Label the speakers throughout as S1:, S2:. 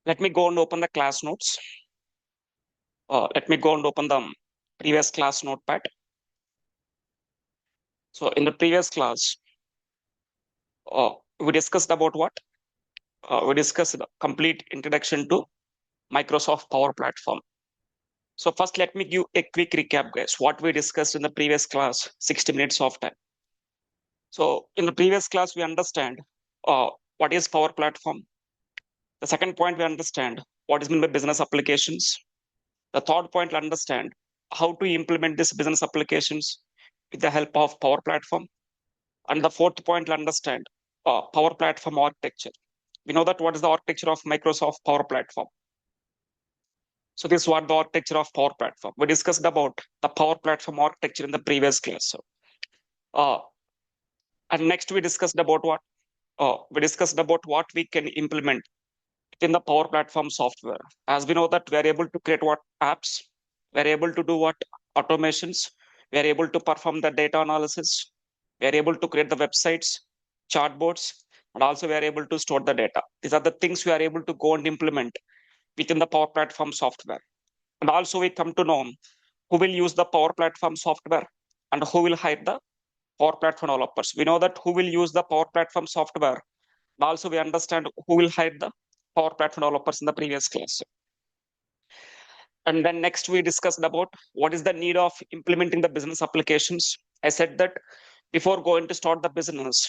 S1: Let me go and open the class notes. Let me go and open the previous class notepad. So in the previous class, we discussed about what? We discussed the complete introduction to Microsoft Power Platform. So first, let me give a quick recap, guys. What we discussed in the previous class, 60 minutes of time. So in the previous class, we understand what is Power Platform. The second point, we understand what is meant by business applications. The third point, we understand how to implement these business applications with the help of Power Platform. And the fourth point, we understand Power Platform architecture. We know that what is the architecture of Microsoft Power Platform. So this is what the architecture of Power Platform. We discussed about the Power Platform architecture in the previous class. And next we discussed about what? We discussed about what we can implement in the Power Platform software. As we know that we are able to create what apps, we are able to do what automations, we are able to perform the data analysis, we are able to create the websites, chatbots, and also we are able to store the data. These are the things we are able to go and implement within the Power Platform software. And also we come to know who will use the Power Platform software and who will hire the Power Platform developers. We know that who will use the Power Platform software. And also we understand who will hire the Power Platform developers in the previous class. And then next we discussed about what is the need of implementing the business applications. I said that before going to start the business,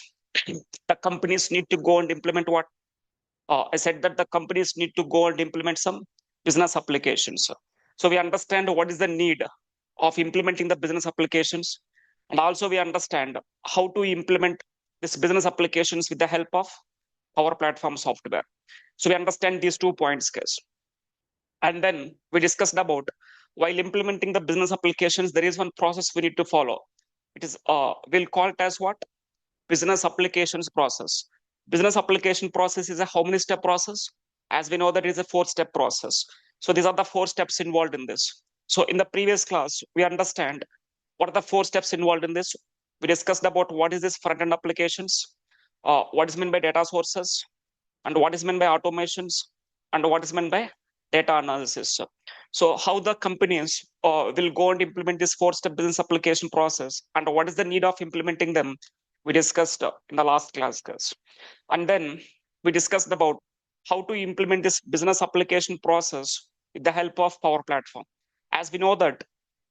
S1: the companies need to go and implement what? I said that the companies need to go and implement some business applications. So we understand what is the need of implementing the business applications. And also we understand how to implement this business applications with the help of Power Platform software. So we understand these 2 points, guys. And then we discussed about while implementing the business applications, there is one process we need to follow. It is, we'll call it as what? Business applications process. Business application process is a how many step process? As we know that it is a 4-step process. So these are the 4 steps involved in this. So in the previous class, we understand what are the 4 steps involved in this. We discussed about what is this front-end applications, what is meant by data sources, and what is meant by automations, and what is meant by data analysis. So how the companies will go and implement this 4-step business application process, and what is the need of implementing them, we discussed in the last class, guys. And then we discussed about how to implement this business application process with the help of Power Platform. As we know that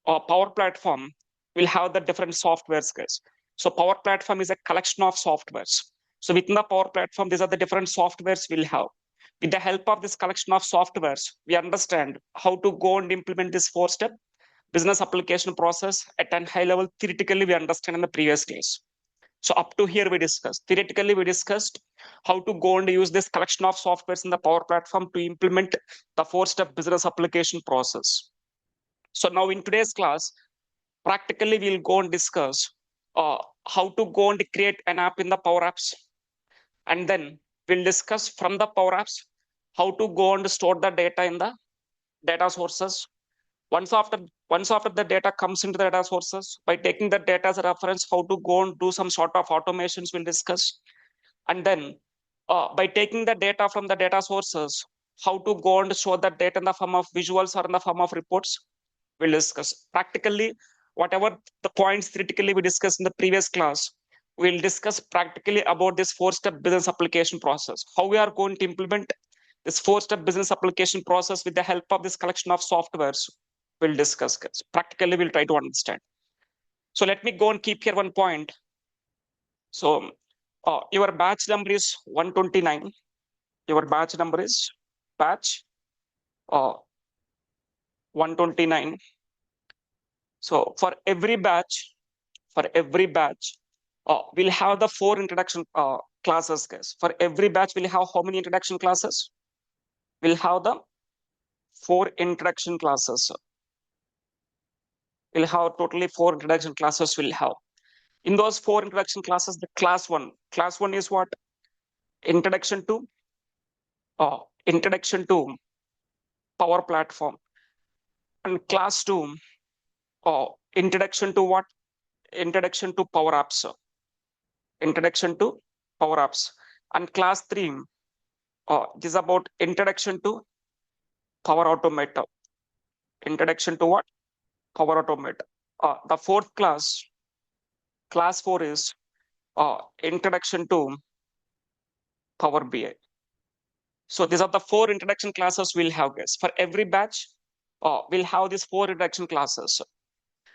S1: Power Platform will have the different softwares, guys. So Power Platform is a collection of softwares. So within the Power Platform, these are the different softwares we'll have. With the help of this collection of softwares, we understand how to go and implement this 4-step business application process at a high level. Theoretically, we understand in the previous class. So up to here, we discussed. Theoretically, we discussed how to go and use this collection of softwares in the Power Platform to implement the 4-step business application process. So now in today's class, practically, we'll go and discuss how to go and create an app in the Power Apps. And then we'll discuss from the Power Apps how to go and store the data in the data sources. Once after the data comes into the data sources, by taking the data as a reference, how to go and do some sort of automations we'll discuss. And then by taking the data from the data sources, how to go and show that data in the form of visuals or in the form of reports, we'll discuss. Practically, whatever the points theoretically we discussed in the previous class, we'll discuss practically about this 4-step business application process. How we are going to implement this 4-step business application process with the help of this collection of softwares, we'll discuss. Practically, we'll try to understand. So let me go and keep here one point. So your batch number is 129. Your batch number is batch 129. So for every batch, we'll have the 4 introduction classes, guys. For every batch, we'll have how many introduction classes? We'll have the 4 introduction classes. We'll have totally 4 introduction classes we'll have. In those 4 introduction classes, the class 1 is what? Introduction to Power Platform. And class 2, introduction to what? Introduction to Power Apps. Introduction to Power Apps. And class 3, This is about introduction to Power Automate. Introduction to what? Power Automate. The fourth class, class 4 is introduction to Power BI. So these are the 4 introduction classes we'll have, guys. For every batch, we'll have these 4 introduction classes.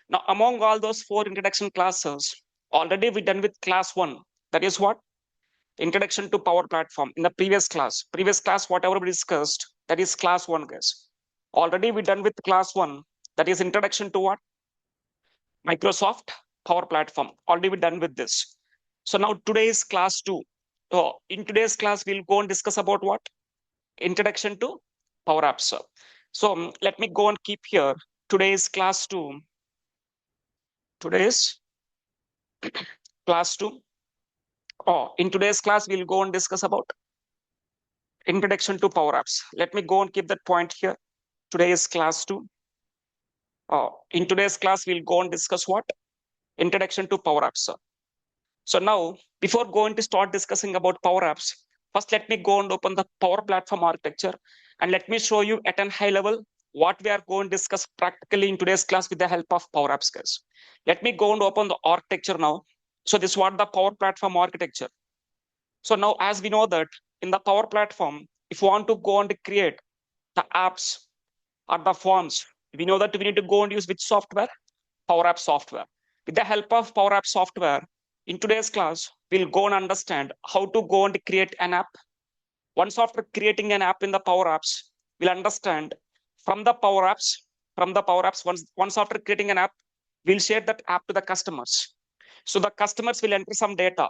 S1: Now, among all those 4 introduction classes, already we done with class 1. That is what? Introduction to Power Platform. In the previous class, whatever we discussed, that is class 1, guys. Already we done with class 1. That is introduction to what? Microsoft Power Platform. Already we done with this. So now today is class 2. In today's class, we'll go and discuss about what? Introduction to Power Apps. So let me go and keep here. Today is class 2. Today is class 2. In today's class, we'll go and discuss about introduction to Power Apps. Let me go and keep that point here. Today is class 2. In today's class, we'll go and discuss what? Introduction to Power Apps. So now, before going to start discussing about Power Apps, first let me go and open the Power Platform architecture and let me show you at a high level what we are going to discuss practically in today's class with the help of Power Apps, guys. Let me go and open the architecture now. So this is what the Power Platform architecture. So now, as we know that in the Power Platform, if you want to go and create the apps or the forms, we know that we need to go and use which software? Power Apps software. With the help of Power Apps software, in today's class, we'll go and understand how to go and create an app. Once after creating an app in the Power Apps, we'll understand from the Power Apps, once after creating an app, we'll share that app to the customers. So the customers will enter some data.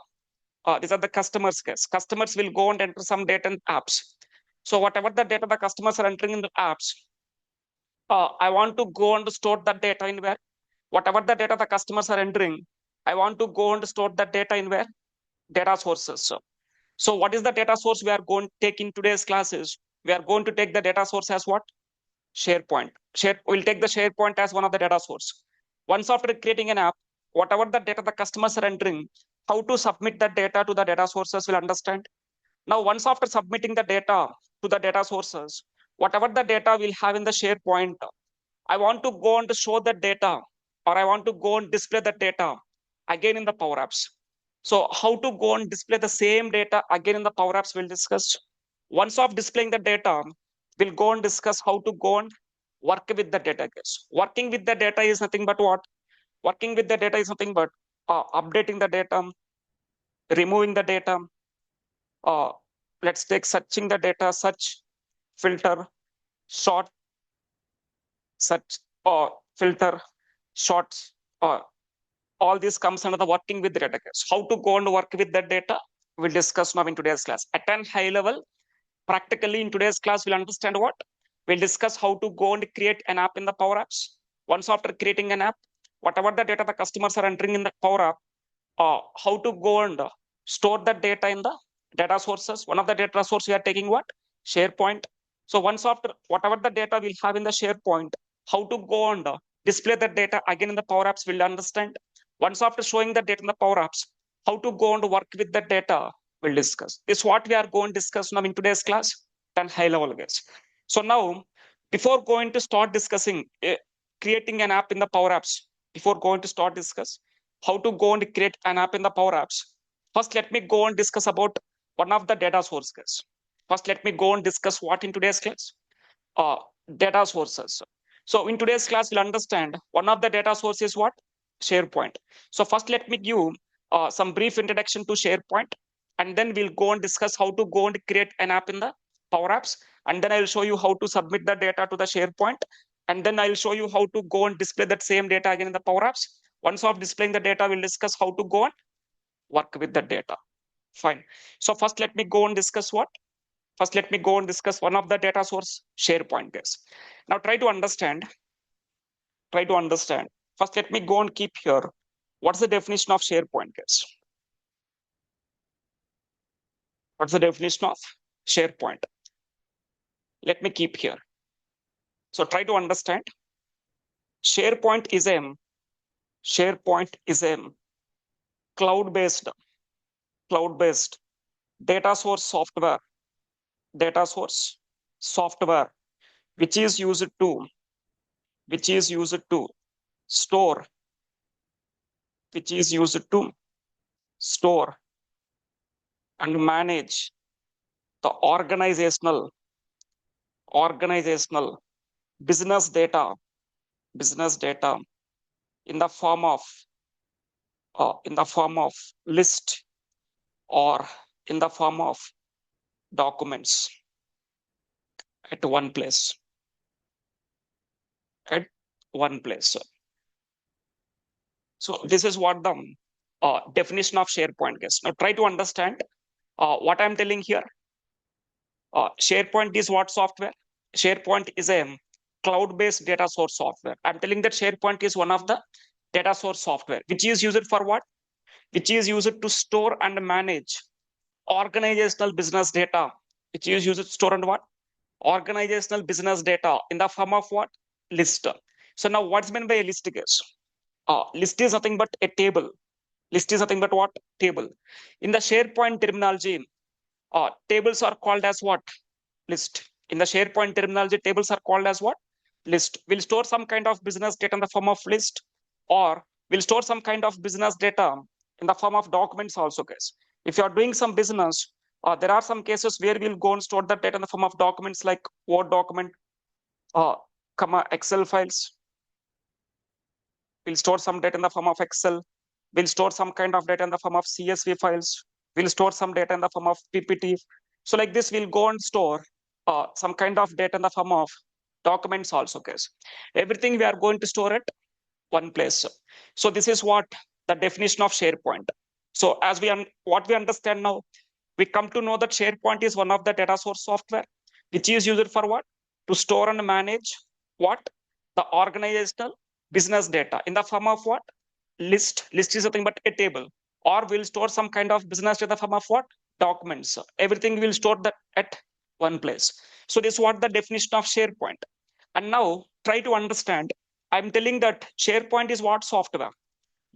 S1: These are the customers, guys. Customers will go and enter some data in apps. So whatever the data the customers are entering in the apps, I want to go and store that data in where? Whatever the data the customers are entering, I want to go and store that data in where? Data sources. So what is the data source we are going to take in today's classes? We are going to take the data source as what? SharePoint. We'll take the SharePoint as one of the data source. Once after creating an app, whatever the data the customers are entering, how to submit that data to the data sources will understand. Now, once after submitting the data to the data sources, whatever the data we'll have in the SharePoint, I want to go and show that data, or I want to go and display that data again in the Power Apps. So how to go and display the same data again in the Power Apps we'll discuss. Once of displaying the data, we'll go and discuss how to go and work with the data, guys. Working with the data is nothing but what? Working with the data is nothing but updating the data, removing the data. Let's take searching the data, search, filter, sort, search, filter, sorts. All this comes under the working with the data. How to go and work with that data, we'll discuss now in today's class. At a high level, practically in today's class, we'll understand what? We'll discuss how to go and create an app in the Power Apps. Once after creating an app, whatever the data the customers are entering in the Power App, how to go and store that data in the data sources. One of the data source we are taking what? SharePoint. So once after whatever the data we'll have in the SharePoint, how to go and display that data again in the Power Apps we'll understand. Once after showing the data in the Power Apps, how to go and work with the data we'll discuss. This is what we are going to discuss now in today's class, then high level, guys. So now, before going to start discussing creating an app in the Power Apps, before going to start discuss how to go and create an app in the Power Apps, first let me go and discuss about one of the data sources. First, let me go and discuss what in today's class? Data sources. So in today's class, we'll understand one of the data sources is what? SharePoint. So first, let me give some brief introduction to SharePoint, and then we'll go and discuss how to go and create an app in the Power Apps, and then I'll show you how to submit the data to the SharePoint, and then I'll show you how to go and display that same data again in the Power Apps. Once of displaying the data, we'll discuss how to go and work with the data. Fine. So first, let me go and discuss what? First, let me go and discuss one of the data source, SharePoint, guys. Now try to understand. First, let me go and keep here. What's the definition of SharePoint, guys? What's the definition of SharePoint? Let me keep here. So try to understand. SharePoint is a cloud-based data source software data source software, which is used to store, which is used to store and manage the organizational business data in the form of list or in the form of documents at one place. At one place. So this is what the definition of SharePoint is. Now try to understand what I'm telling here. SharePoint is what software? SharePoint is a cloud-based data source software. I'm telling that SharePoint is one of the data source software, which is used for what? Which is used to store and manage organizational business data, which is used to store and what? Organizational business data in the form of what? List. So now what's meant by a list is? List is nothing but a table. List is nothing but what? Table. In the SharePoint terminology, tables are called as what? List. In the SharePoint terminology, tables are called as what? List. We'll store some kind of business data in the form of list, or we'll store some kind of business data in the form of documents also, guys. If you are doing some business, there are some cases where we'll go and store that data in the form of documents like Word document, Excel files. We'll store some data in the form of Excel. We'll store some kind of data in the form of CSV files. We'll store some data in the form of PPT. So like this, we'll go and store some kind of data in the form of documents also, guys. Everything we are going to store at one place. So this is what the definition of SharePoint. So as what we understand now, we come to know that SharePoint is one of the data source software, which is used for what? To store and manage what? The organizational business data in the form of what? List. List is nothing but a table. Or we'll store some kind of business data in the form of what? Documents. Everything will store that at one place. So this is what the definition of SharePoint. And now try to understand. I'm telling that SharePoint is what software?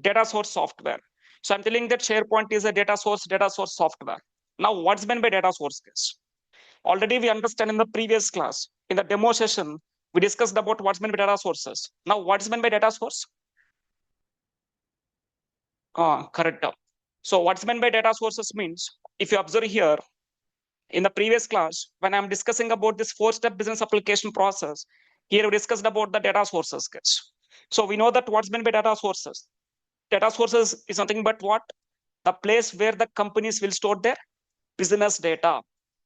S1: Data source software. So I'm telling that SharePoint is a data source software. Now what's meant by data source, guys? Already we understand in the previous class, in the demo session, we discussed about what's meant by data sources. Now what's meant by data source? Correct. So what's meant by data sources means, if you observe here, in the previous class, when I'm discussing about this 4-step business application process, here we discussed about the data sources, guys. So we know that what's meant by data sources. Data sources is nothing but what? The place where the companies will store their business data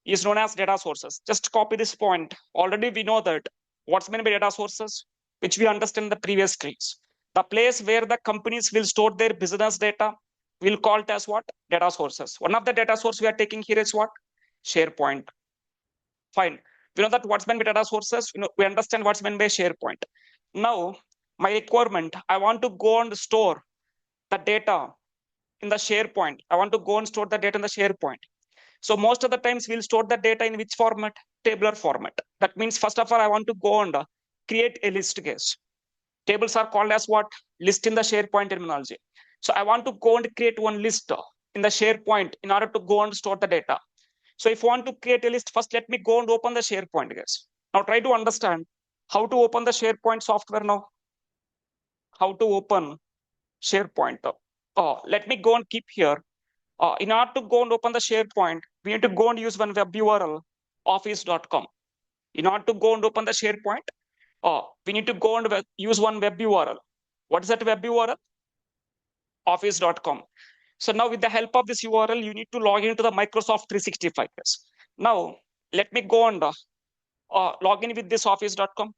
S1: is known as data sources. Just copy this point. Already we know that what's meant by data sources, which we understand in the previous class. The place where the companies will store their business data, we'll call it as what? Data sources. One of the data source we are taking here is what? SharePoint. Fine. We know that what's meant by data sources. We understand what's meant by SharePoint. Now, my requirement, I want to go and store the data in the SharePoint. I want to go and store the data in the SharePoint. So most of the times we'll store the data in which format? Tabular format. That means first of all, I want to go and create a list, guys. Tables are called as what? List in the SharePoint terminology. So I want to go and create one list in the SharePoint in order to go and store the data. So if I want to create a list, first let me go and open the SharePoint, guys. Now try to understand how to open the SharePoint software now. How to open SharePoint. Let me go and keep here. In order to go and open the SharePoint, we need to go and use one web URL, office.com. In order to go and open the SharePoint, we need to go and use one web URL. What is that web URL? Office.com. So now with the help of this URL, you need to log into the Microsoft 365. Now, let me go and log in with this office.com.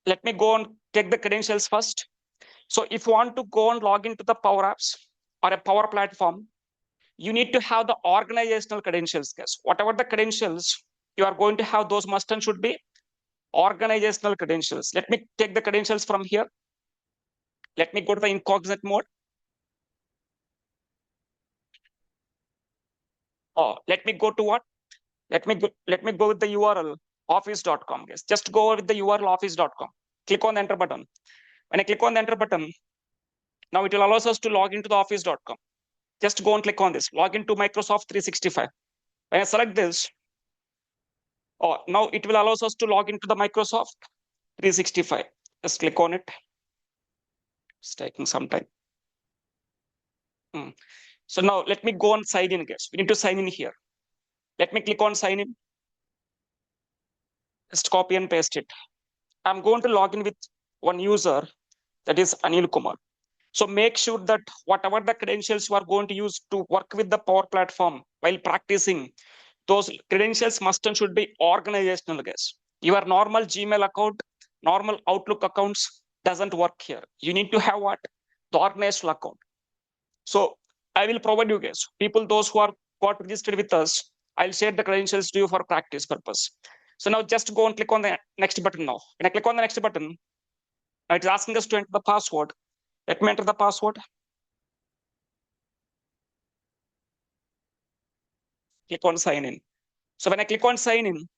S1: Let me go and take the credentials first. So if you want to go and log into the Power Apps or a Power Platform, you need to have the organizational credentials, guys. Whatever the credentials you are going to have, those must and should be organizational credentials. Let me take the credentials from here. Let me go to the incognito mode. Let me go to what? Let me go with the URL office.com, guys. Just go with the URL office.com. Click on the enter button. When I click on the enter button, now it will allow us to log into the office.com. Just go and click on this. Log into Microsoft 365. When I select this, Now it will allow us to log into the Microsoft 365. Just click on it. It's taking some time. So now let me go and sign in, guys. We need to sign in here. Let me click on sign in. Just copy and paste it. I'm going to log in with one user, that is Anil Kumar. So make sure that whatever the credentials you are going to use to work with the Power Platform while practicing, those credentials must and should be organizational, guys. Your normal Gmail account, normal Outlook accounts doesn't work here. You need to have what? The organizational account. So I will provide you guys, people, those who are got registered with us, I'll share the credentials to you for practice purpose. So now just go and click on the next button now. When I click on the next button, it's asking us to enter the password. Let me enter the password. Click on sign in. So when I click on sign in,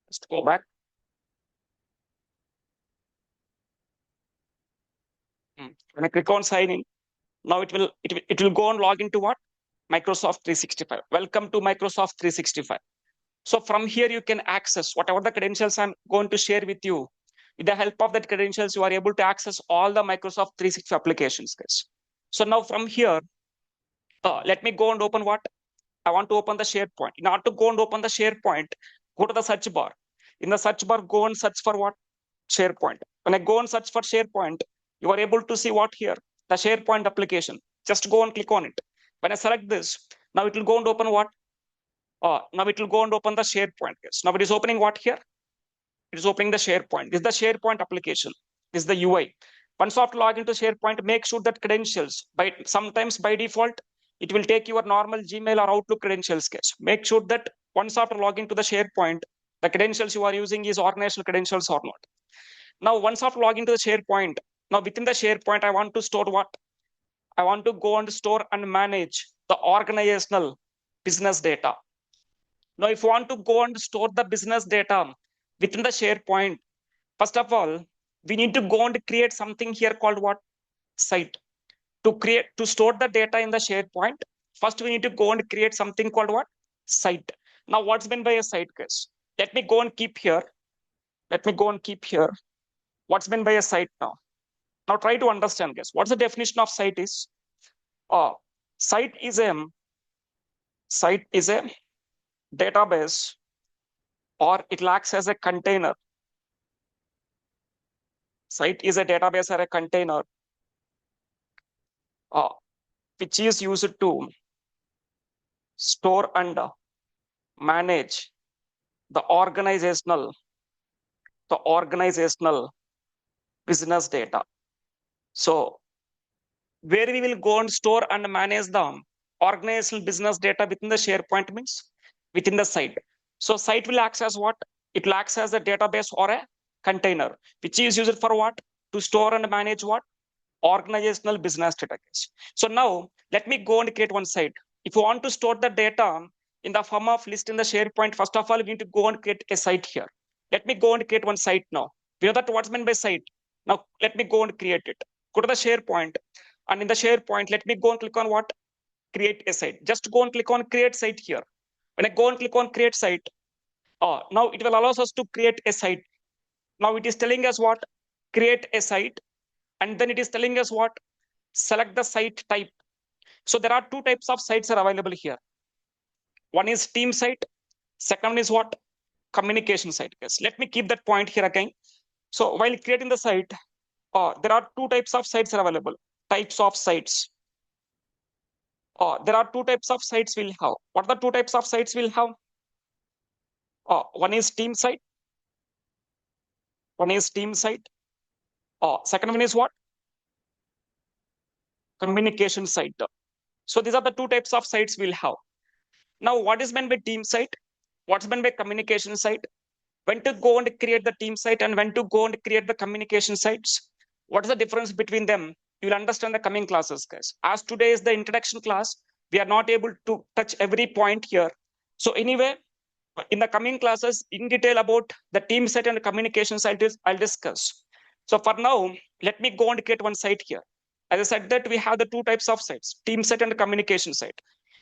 S1: just go back. When I click on sign in, now it will go and log into what? Microsoft 365. Welcome to Microsoft 365. So from here, you can access whatever the credentials I'm going to share with you. With the help of that credentials, you are able to access all the Microsoft 365 applications, guys. So now from here, let me go and open what? I want to open the SharePoint. In order to go and open the SharePoint, go to the search bar. In the search bar, go and search for what? SharePoint. When I go and search for SharePoint, you are able to see what here? The SharePoint application. Just go and click on it. When I select this, now it will go and open what? Now it will go and open the SharePoint. Yes. Now it is opening what here? It is opening the SharePoint. This is the SharePoint application. This is the UI. Once after log into SharePoint, make sure that credentials, sometimes by default, it will take your normal Gmail or Outlook credentials. Guys. Make sure that once after logging to the SharePoint, the credentials you are using is organizational credentials or not. Now, once after logging to the SharePoint, now within the SharePoint, I want to store what? I want to go and store and manage the organizational business data. Now, if you want to go and store the business data within the SharePoint, first of all, we need to go and create something here called what? Site. To store the data in the SharePoint, first we need to go and create something called what? Site. Now, what's meant by a site, guys? Let me go and keep here. What's meant by a site now? Now try to understand, guys. What's the definition of site is? Site is a database, or it acts as a container. Site is a database or a container which is used to store and manage the organizational business data. So where we will go and store and manage the organizational business data within the SharePoint means within the site. So site will act as what? It will act as a database or a container, which is used for what? To store and manage what? Organizational business data. So now let me go and create one site. If you want to store the data in the form of list in the SharePoint, first of all, we need to go and create a site here. Let me go and create one site now. We know that what's meant by site. Now let me go and create it. Go to the SharePoint, and in the SharePoint, let me go and click on what? Create a site. Just go and click on create site here. When I go and click on create site, now it will allow us to create a site. Now it is telling us what? Create a site. And then it is telling us what? Select the site type. So there are two types of sites are available here. One is team site. Second one is what? Communication site. Yes. Let me keep that point here again. So while creating the site, there are two types of sites are available. Types of sites. There are two types of sites we'll have. What are the two types of sites we'll have? One is team site. Second one is what? Communication site. So these are the two types of sites we'll have. Now, what is meant by team site? What's meant by communication site? When to go and create the team site and when to go and create the communication sites? What is the difference between them? You'll understand the coming classes, guys. As today is the introduction class, we are not able to touch every point here. So anyway, In the coming classes, in detail about the team set and communications, I'll discuss. So for now, let me go and create one site here. As I said that we have the two types of sites, team set and communication site.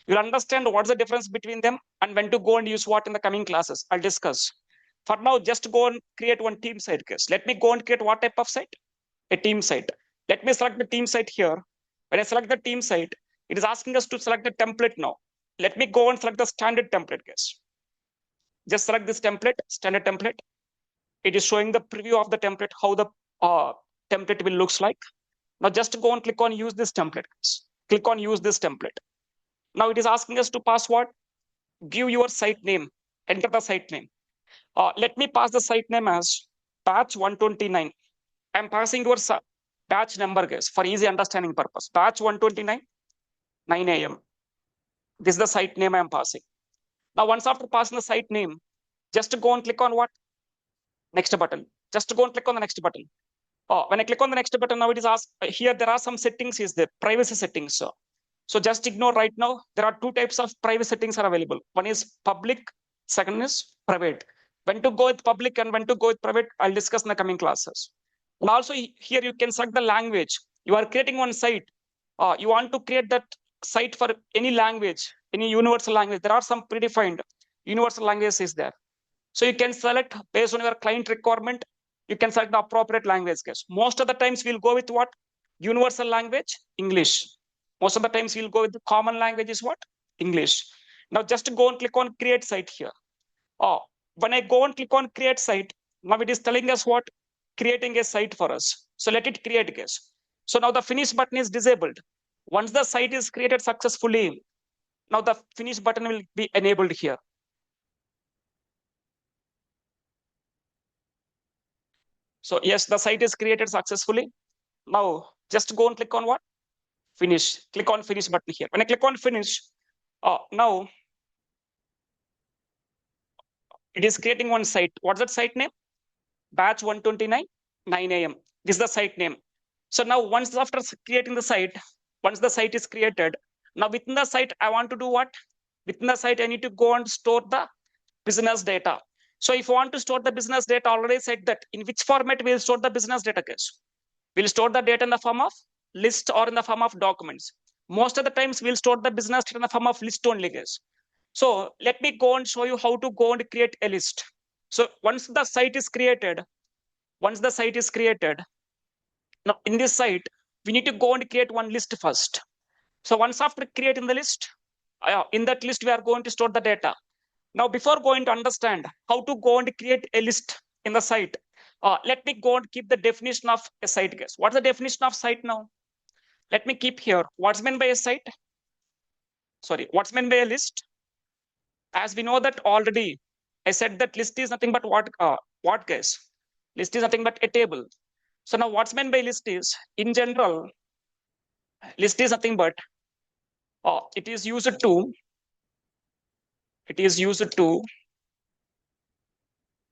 S1: You'll understand what's the difference between them and when to go and use what in the coming classes. I'll discuss. For now, just go and create one team site case. Let me go and create what type of site? A team site. Let me select the team site here. When I select the team site, it is asking us to select the template now. Let me go and select the standard template case. Just select this template, standard template. It is showing the preview of the template, how the template will looks like. Now just go and click on use this template. Click on use this template. Now it is asking us to pass what? Give your site name, enter the site name. Let me pass the site name as batch 129. I'm passing your batch number, guys, for easy understanding purpose. Batch 129, 9 a.m. This is the site name I'm passing. Now once after passing the site name, just go and click on what? Next button. Just go and click on the next button. When I click on the next button, now it is asked here. There are some settings. Is there privacy settings? So just ignore right now. There are two types of privacy settings are available. One is public. Second is private. When to go with public and when to go with private, I'll discuss in the coming classes. And also here you can select the language. You are creating one site. You want to create that site for any language, any universal language. There are some predefined universal languages is there. So you can select based on your client requirement. You can select the appropriate language case. Most of the times we'll go with what? Universal language, English. Most of the times we'll go with the common language is what? English. Now just go and click on create site here. When I go and click on create site, now it is telling us what? Creating a site for us. So let it create guys. So now the finish button is disabled. Once the site is created successfully, now the finish button will be enabled here. So yes, the site is created successfully. Now just go and click on what? Finish. Click on finish button here. When I click on finish, now it is creating one site. What's that site name? Batch 129, 9 a.m. This is the site name. So now once after creating the site, once the site is created, now within the site, I want to do what? Within the site, I need to go and store the business data. So if you want to store the business data, already said that in which format we'll store the business data case. We'll store the data in the form of list or in the form of documents. Most of the times we'll store the business data in the form of list only case. So let me go and show you how to go and create a list. So once the site is created, now in this site, we need to go and create one list first. So once after creating the list, in that list, we are going to store the data. Now, before going to understand how to go and create a list in the site, let me go and keep the definition of a site guess. What's the definition of site now? Let me keep here. What's meant by a site? Sorry, what's meant by a list? As we know that already, I said that list is nothing but what guess? List is nothing but a table. So now what's meant by list is, in general, list is nothing but it is used to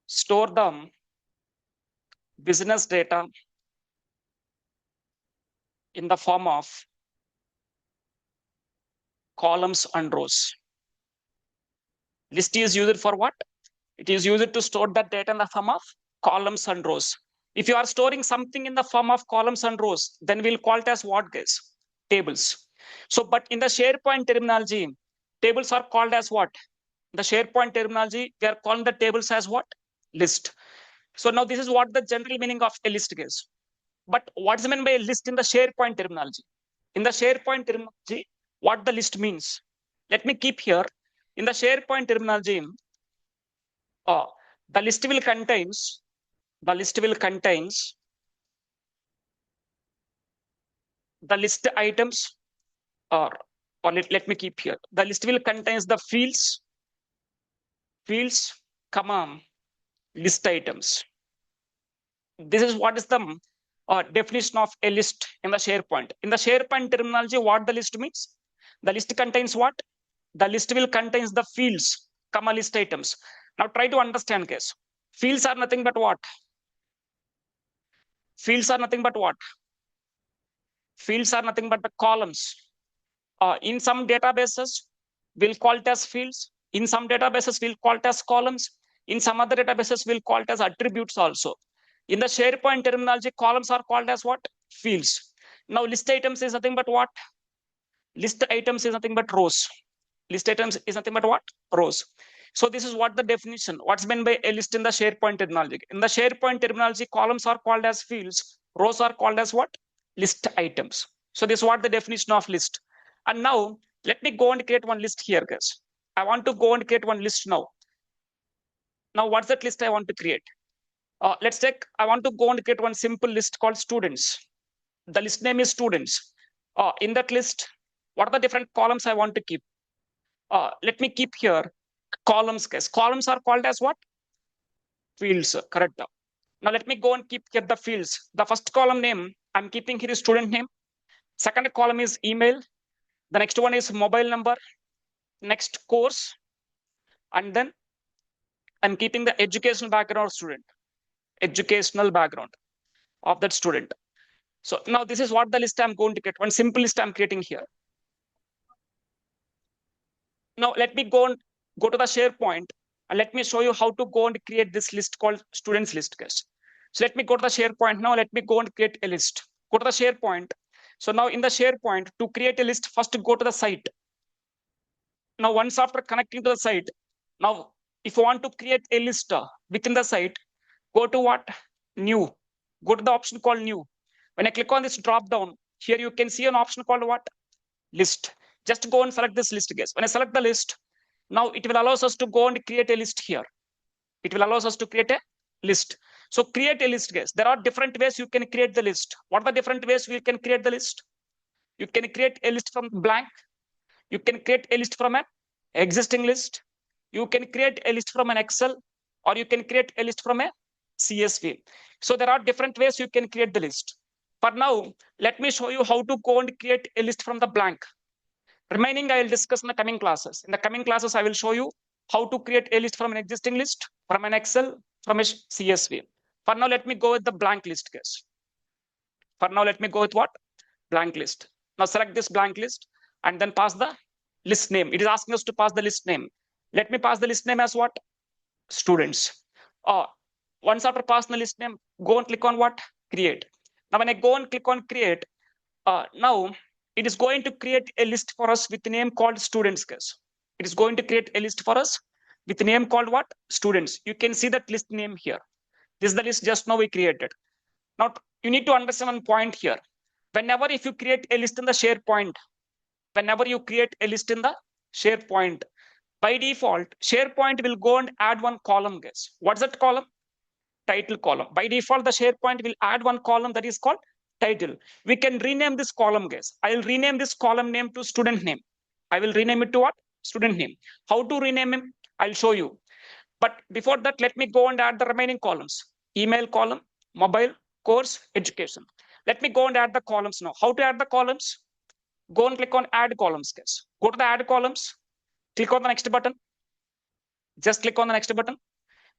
S1: store the business data in the form of columns and rows. List is used for what? It is used to store that data in the form of columns and rows. If you are storing something in the form of columns and rows, then we'll call it as what guys? Tables. So, but in the SharePoint terminology, tables are called as what? The SharePoint terminology, we are calling the tables as what? List. So now this is what the general meaning of a list is. But what's meant by a list in the SharePoint terminology? In the SharePoint terminology, what the list means? Let me keep here. In the SharePoint terminology, the list will contains the list items, or let me keep here. The list will contains the fields, comma, list items. This is what is the definition of a list in the SharePoint. In the SharePoint terminology, what the list means? The list contains what? The list will contains the fields, comma, list items. Now try to understand guys. Fields are nothing but what? Fields are nothing but what? Fields are nothing but the columns. In some databases, we'll call it as fields. In some databases, we'll call it as columns. In some other databases, we'll call it as attributes also. In the SharePoint terminology, columns are called as what? Fields. Now, list items is nothing but what? List items is nothing but rows. List items is nothing but what? Rows. So this is what the definition. What's meant by a list in the SharePoint terminology? In the SharePoint terminology, columns are called as fields. Rows are called as what? List items. So this is what the definition of list. And now let me go and create one list here, guys. I want to go and create one list now. Now, what's that list I want to create? Let's take, I want to go and create one simple list called students. The list name is students. In that list, what are the different columns I want to keep? Let me keep here columns, guys. Columns are called as what? Fields, correct. Now let me go and keep here the fields. The first column name I'm keeping here is student name. Second column is email. The next one is mobile number. Next course. And then I'm keeping the educational background of student. Educational background of that student. So now this is what the list I'm going to get. One simple list I'm creating here. Now let me go to the SharePoint and let me show you how to go and create this list called students list, guys. So let me go to the SharePoint now. Let me go and create a list. Go to the SharePoint. So now in the SharePoint, to create a list, first go to the site. Now once after connecting to the site, now if you want to create a list within the site, go to what? New. Go to the option called new. When I click on this drop down, here you can see an option called what? List. Just go and select this list, guys. When I select the list, now it will allow us to go and create a list here. It will allow us to create a list. So create a list, guys. There are different ways you can create the list. What are the different ways we can create the list? You can create a list from blank. You can create a list from an existing list. You can create a list from an Excel, or you can create a list from a CSV. So there are different ways you can create the list. For now, let me show you how to go and create a list from the blank. Remaining, I will discuss in the coming classes. In the coming classes, I will show you how to create a list from an existing list, from an Excel, from a CSV. For now, let me go with the blank list, guys. For now, let me go with what? Blank list. Now select this blank list and then pass the list name. It is asking us to pass the list name. Let me pass the list name as what? Students. Once after passing the list name, go and click on what? Create. Now when I go and click on create, now it is going to create a list for us with the name called students, guys. It is going to create a list for us with the name called what? Students. You can see that list name here. This is the list just now we created. Now you need to understand one point here. Whenever if you create a list in the SharePoint, whenever you create a list in the SharePoint, by default, SharePoint will go and add one column, guys. What's that column? Title column. By default, the SharePoint will add one column that is called title. We can rename this column, guys. I will rename this column name to student name. I will rename it to what? Student name. How to rename him? I'll show you. But before that, let me go and add the remaining columns. Email column, mobile, course, education. Let me go and add the columns now. How to add the columns? Go and click on add columns, guys. Go to the add columns. Click on the next button. Just click on the next button.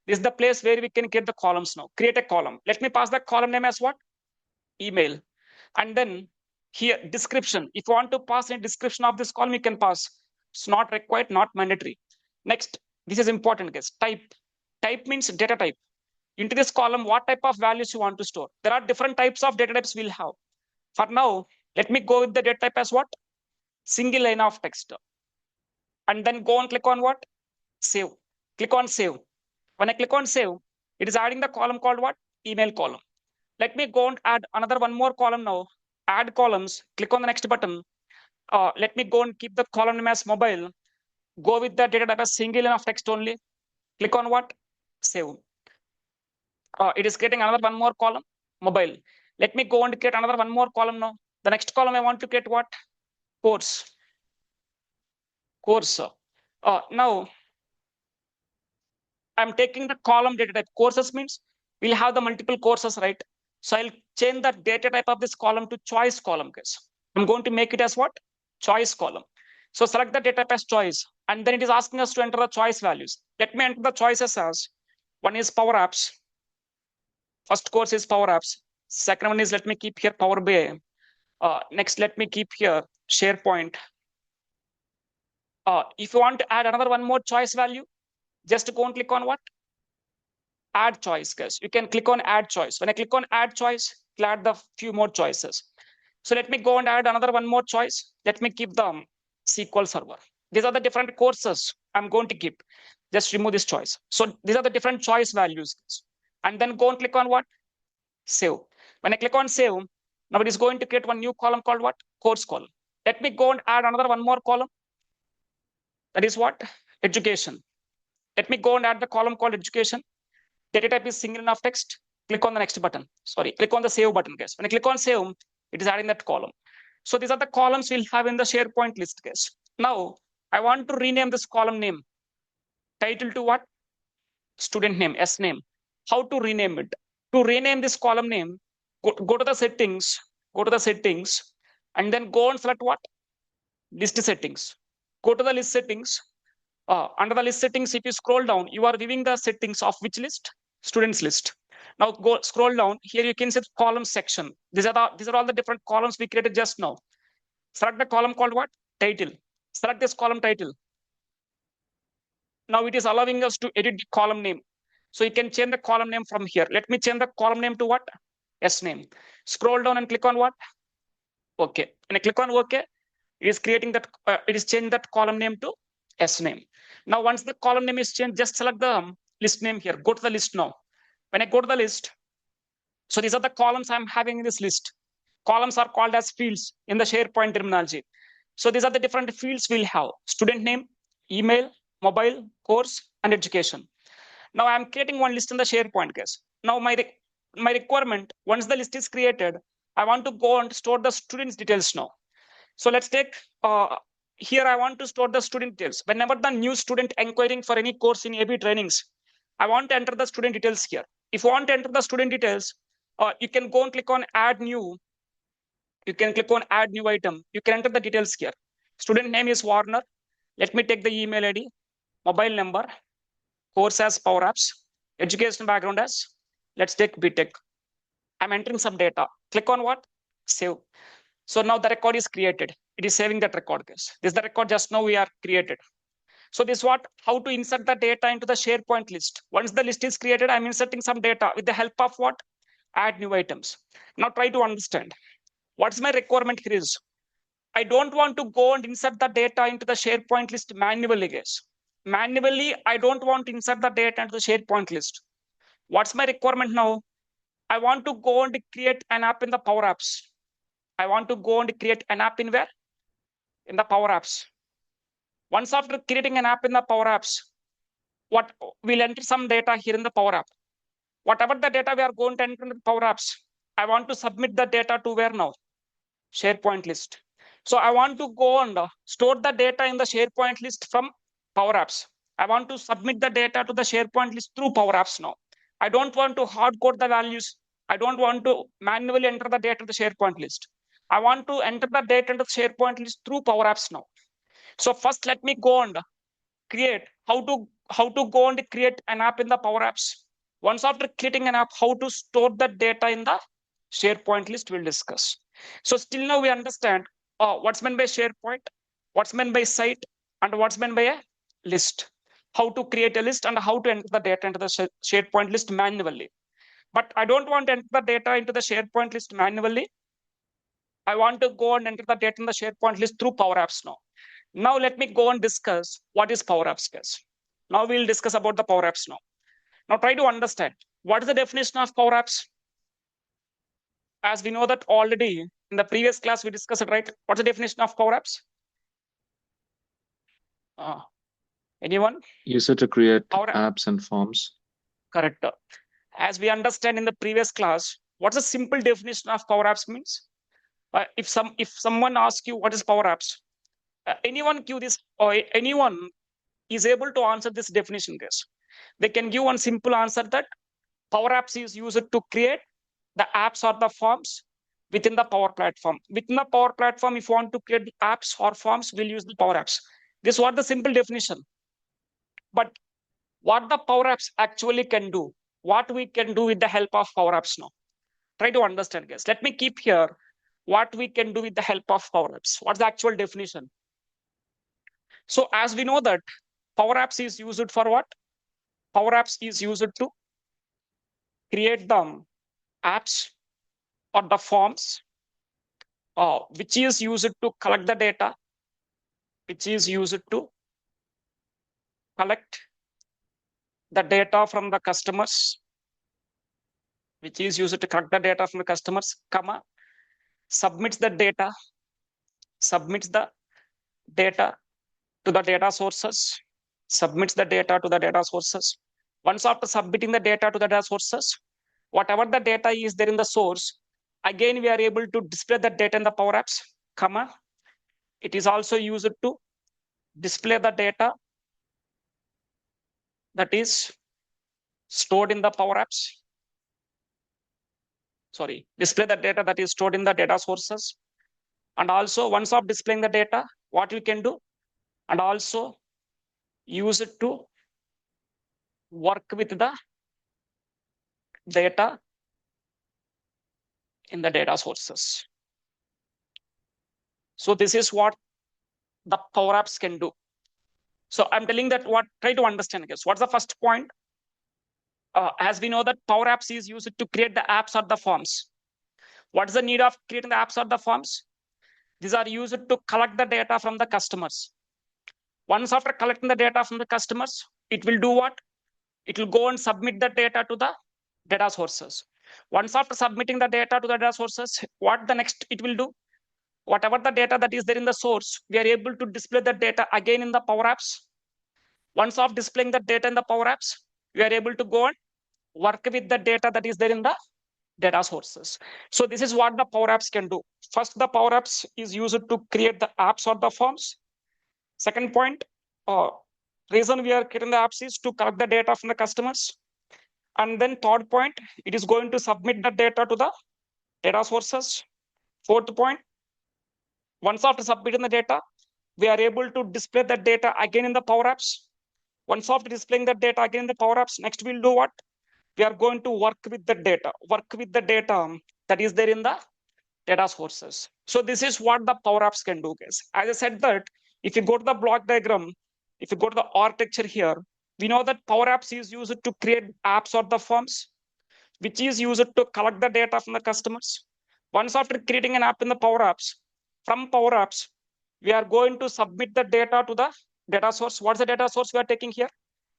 S1: This is the place where we can get the columns now. Create a column. Let me pass the column name as what? Email. And then here, description. If you want to pass a description of this column, you can pass. It's not required, not mandatory. Next, this is important, guys. Type. Type means data type. Into this column, what type of values you want to store. There are different types of data types we'll have. For now, let me go with the data type as what? Single line of text. And then go and click on what? Save. Click on save. When I click on save, it is adding the column called what? Email column. Let me go and add another one more column now. Add columns. Click on the next button. Let me go and keep the column name as mobile. Go with the data type as single line of text only. Click on what? Save. It is creating another one more column, mobile. Let me go and create another one more column now. The next column I want to create what? Course. Course. Now I'm taking the column data type. Courses means we'll have the multiple courses, right? So I'll change the data type of this column to choice column, guys. I'm going to make it as what? Choice column. So select the data type as choice. And then it is asking us to enter the choice values. Let me enter the choices as one is Power Apps. First course is Power Apps. Second one is, let me keep here Power BI. Next, let me keep here SharePoint. If you want to add another one more choice value, just go and click on what? Add choice, guys. You can click on add choice. When I click on add choice, it'll add the few more choices. So let me go and add another one more choice. Let me keep the SQL Server. These are the different courses I'm going to keep. Just remove this choice. So these are the different choice values. And then go and click on what? Save. When I click on save, now it is going to create one new column called what? Course column. Let me go and add another one more column. That is what? Education. Let me go and add the column called education. Data type is single enough text. Click on the next button. Sorry, click on the save button, guys. When I click on save, it is adding that column. So these are the columns we'll have in the SharePoint list, guys. Now, I want to rename this column name. Title to what? Student name, S name. How to rename it? To rename this column name, go to the settings, and then go and select what? List settings. Go to the list settings. Under the list settings, if you scroll down, you are viewing the settings of which list? Students list. Now go scroll down. Here you can see the column section. These are all the different columns we created just now. Select the column called what? Title. Select this column title. Now it is allowing us to edit the column name. So you can change the column name from here. Let me change the column name to what? S name. Scroll down and click on what? Okay. And I click on OK. It is creating that. It is changing that column name to S name. Now once the column name is changed, just select the list name here. Go to the list now. When I go to the list, so these are the columns I'm having in this list. Columns are called as fields in the SharePoint terminology. So these are the different fields we'll have: student name, email, mobile, course, and education. Now I'm creating one list in the SharePoint, guys. Now my requirement, once the list is created, I want to go and store the students' details now. So let's take, here I want to store the student details. Whenever the new student inquiring for any course in AB trainings, I want to enter the student details here. If you want to enter the student details, you can go and click on add new. You can click on add new item. You can enter the details here. Student name is Warner. Let me take the email ID, mobile number, course as Power Apps, education background as, let's take BTech. I'm entering some data. Click on what? Save. So now the record is created. It is saving that record, guys. This is the record just now we are created. So this is what, how to insert the data into the SharePoint list. Once the list is created, I'm inserting some data with the help of what? Add new items. Now try to understand. What's my requirement here is, I don't want to go and insert the data into the SharePoint list manually, guys. Manually, I don't want to insert the data into the SharePoint list. What's my requirement now? I want to go and create an app in the Power Apps. I want to go and create an app in where? In the Power Apps. Once after creating an app in the Power Apps, what we'll enter some data here in the Power App. Whatever the data we are going to enter in the Power Apps, I want to submit the data to where now? SharePoint list. So I want to go and store the data in the SharePoint list from Power Apps. I want to submit the data to the SharePoint list through Power Apps now. I don't want to hard code the values. I don't want to manually enter the data to the SharePoint list. I want to enter the data into the SharePoint list through Power Apps now. So first, let me go and create how to go and create an app in the Power Apps. Once after creating an app, how to store the data in the SharePoint list we'll discuss. So still now we understand what's meant by SharePoint, what's meant by site, and what's meant by a list. How to create a list and how to enter the data into the SharePoint list manually. But I don't want to enter the data into the SharePoint list manually. I want to go and enter the data in the SharePoint list through Power Apps now. Now let me go and discuss what is Power Apps, guys. Now we'll discuss about the Power Apps now. Now try to understand what is the definition of Power Apps. As we know that already in the previous class we discussed it, right? What's the definition of Power Apps? Anyone?
S2: User to create apps and forms.
S1: Correct. As we understand in the previous class, what's the simple definition of Power Apps means? If someone asks you what is Power Apps, anyone give this, or anyone is able to answer this definition, guys. They can give one simple answer that Power Apps is used to create the apps or the forms within the Power Platform. Within the Power Platform, if you want to create the apps or forms, we'll use the Power Apps. This was the simple definition. But what the Power Apps actually can do, what we can do with the help of Power Apps now. Try to understand, guys. Let me keep here what we can do with the help of Power Apps. What's the actual definition? So as we know that Power Apps is used for what? Power Apps is used to create the apps or the forms which is used to collect the data, which is used to collect the data from the customers, which is used to collect the data from the customers, comma, submits the data to the data sources, submits the data to the data sources. Once after submitting the data to the data sources, whatever the data is there in the source, again we are able to display that data in the Power Apps, comma, it is also used to display the data that is stored in the Power Apps. Sorry, display the data that is stored in the data sources. And also once of displaying the data, what we can do, and also use it to work with the data in the data sources. So this is what the Power Apps can do. So I'm telling that try to understand, guys. What's the first point? As we know that Power Apps is used to create the apps or the forms. What's the need of creating the apps or the forms? These are used to collect the data from the customers. Once after collecting the data from the customers, it will do what? It will go and submit the data to the data sources. Once after submitting the data to the data sources, what the next it will do? Whatever the data that is there in the source, we are able to display the data again in the Power Apps. Once of displaying the data in the Power Apps, we are able to go and work with the data that is there in the data sources. So this is what the Power Apps can do. First, the Power Apps is used to create the apps or the forms. Second point, reason we are creating the apps is to collect the data from the customers. And then third point, it is going to submit the data to the data sources. Fourth point, once after submitting the data, we are able to display the data again in the Power Apps. Once after displaying the data again in the Power Apps, next we'll do what? We are going to work with the data that is there in the data sources. So this is what the Power Apps can do, guys. As I said that, if you go to the block diagram, if you go to the architecture here, we know that Power Apps is used to create apps or the forms, which is used to collect the data from the customers. Once after creating an app in the Power Apps, from Power Apps, we are going to submit the data to the data source. What's the data source we are taking here?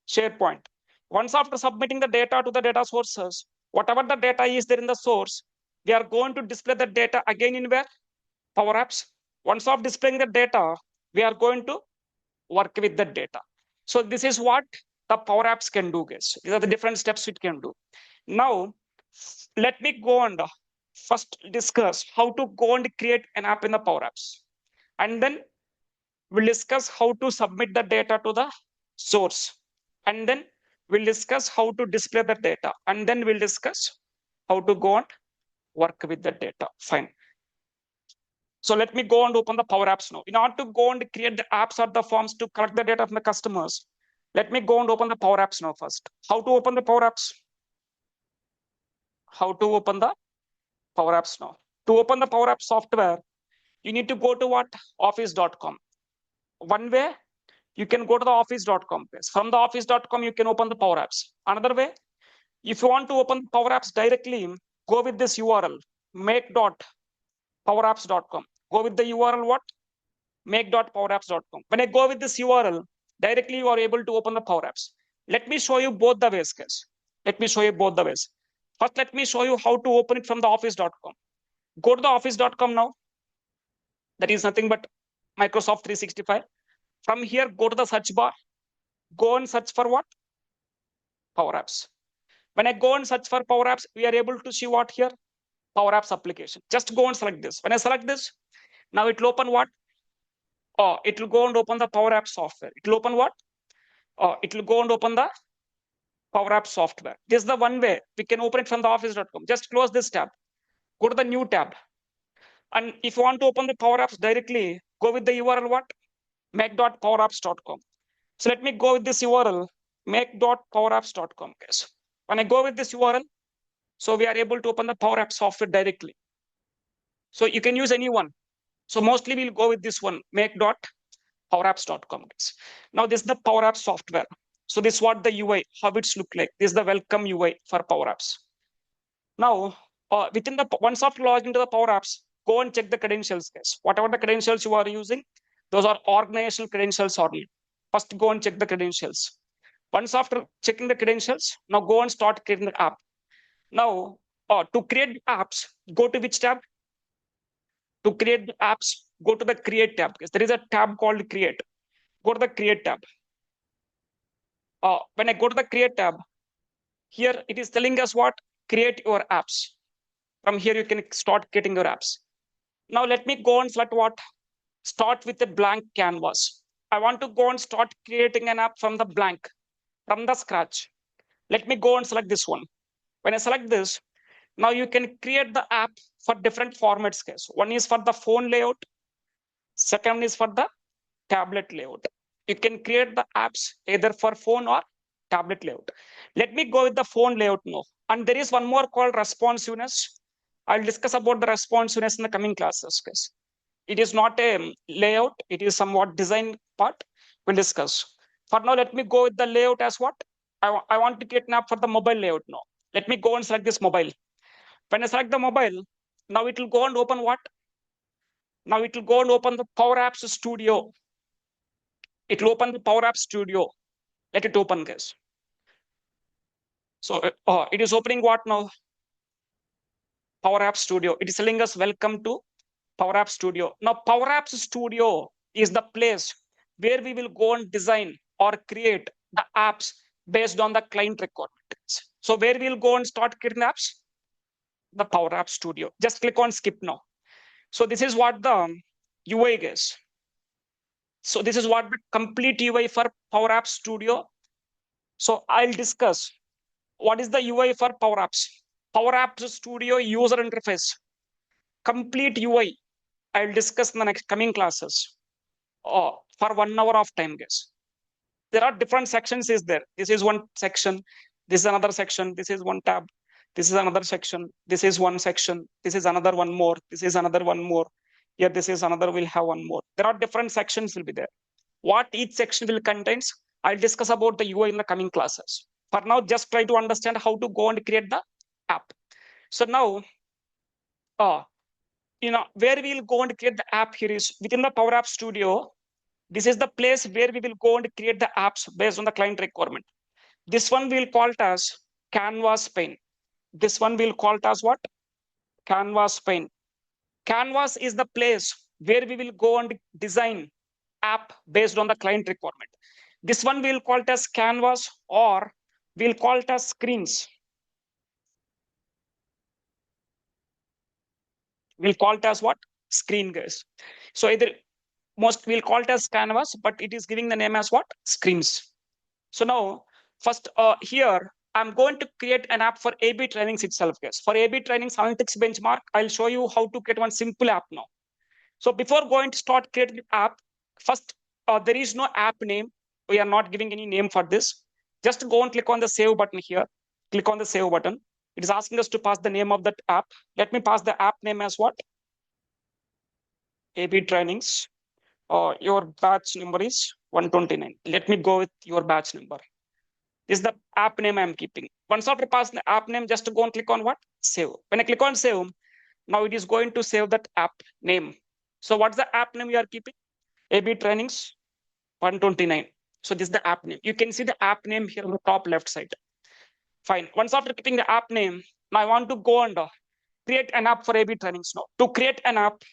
S1: SharePoint. Once after submitting the data to the data sources, whatever the data is there in the source, we are going to display the data again in where? Power Apps. Once of displaying the data, we are going to work with the data. So this is what the Power Apps can do, guys. These are the different steps it can do. Now, let me go and first discuss how to go and create an app in the Power Apps. And then we'll discuss how to submit the data to the source. And then we'll discuss how to display the data. And then we'll discuss how to go and work with the data. Fine. So let me go and open the Power Apps now. In order to go and create the apps or the forms to collect the data from the customers, let me go and open the Power Apps now first. How to open the Power Apps? How to open the Power Apps now? To open the Power Apps software, you need to go to what? Office.com. One way, you can go to the office.com page. From the office.com, you can open the Power Apps. Another way, if you want to open Power Apps directly, go with this URL, make.powerapps.com. Go with the URL what? Make.powerapps.com. When I go with this URL, directly you are able to open the Power Apps. Let me show you both the ways, guys. Let me show you both the ways. First, let me show you how to open it from the office.com. Go to the office.com now. That is nothing but Microsoft 365. From here, go to the search bar. Go and search for what? Power Apps. When I go and search for Power Apps, we are able to see what here? Power Apps application. Just go and select this. When I select this, now it will open what? Oh, it will go and open the Power Apps software. It will open what? Oh, it will go and open the Power Apps software. This is the one way we can open it from the office.com. Just close this tab. Go to the new tab. And if you want to open the Power Apps directly, go with the URL what? Make.powerapps.com. So let me go with this URL, make.powerapps.com, guys. When I go with this URL, so we are able to open the Power Apps software directly. So you can use any one. So mostly we'll go with this one, make.powerapps.com. powerapps.com. Now this is the Power Apps software. So this is what the UI, how it's look like. This is the welcome UI for Power Apps. Now, within the once after log into the Power Apps, go and check the credentials, guys. Whatever the credentials you are using, those are organizational credentials only. First, go and check the credentials. Once after checking the credentials, now go and start creating the app. Now, to create apps, go to which tab? To create the apps, go to the Create tab. Because there is a tab called Create. Go to the Create tab. When I go to the Create tab, here it is telling us what? Create your apps. From here, you can start creating your apps. Now, let me go and select what? Start with a blank canvas. I want to go and start creating an app from the blank, from the scratch. Let me go and select this one. When I select this, now you can create the app for different formats, guys. One is for the phone layout. Second is for the tablet layout. You can create the apps either for phone or tablet layout. Let me go with the phone layout now. And there is one more called responsiveness. I'll discuss about the responsiveness in the coming classes, guys. It is not a layout. It is somewhat design part. We'll discuss. For now, let me go with the layout as what? I want to create an app for the mobile layout now. Let me go and select this mobile. When I select the mobile, now it will go and open what? Now it will go and open the Power Apps Studio. It will open the Power Apps Studio. Let it open, guys. So it is opening what now? Power Apps Studio. It is telling us welcome to Power Apps Studio. Now Power Apps Studio is the place where we will go and design or create the apps based on the client requirements. So where we'll go and start creating apps? The Power Apps Studio. Just click on skip now. So this is what the UI is. So this is what the complete UI for Power Apps Studio. So I'll discuss what is the UI for Power Apps. Power Apps Studio user interface. Complete UI. I'll discuss in the next coming classes. For 1 hour of time, guys. There are different sections is there. This is one section. This is another section. This is one tab. This is another section. This is one section. This is another one more. This is another one more. Here, this is another, we'll have one more. There are different sections will be there. What each section will contains, I'll discuss about the UI in the coming classes. For now, just try to understand how to go and create the app. So now, where we'll go and create the app here is within the Power App Studio. This is the place where we will go and create the apps based on the client requirement. This one we'll call it as Canvas pane. This one we'll call it as what? Canvas pane. Canvas is the place where we will go and design app based on the client requirement. This one we'll call it as Canvas, or we'll call it as screens. We'll call it as what? Screen, guys. So either most we'll call it as Canvas, but it is giving the name as what? Screens. So now, first here, I'm going to create an app for A/B trainings itself, guys. For A/B trainings analytics benchmark, I'll show you how to create one simple app now. So before going to start creating the app, first, there is no app name. We are not giving any name for this. Just go and click on the save button here. Click on the save button. It is asking us to pass the name of that app. Let me pass the app name as what? A/B trainings. Your batch number is 129. Let me go with your batch number. This is the app name I'm keeping. Once after passing the app name, just to go and click on what? Save. When I click on save, now it is going to save that app name. So what's the app name you are keeping? A/B trainings 129. So this is the app name. You can see the app name here on the top left side. Fine. Once after keeping the app name, now I want to go and create an app for A/B trainings now. To create an app,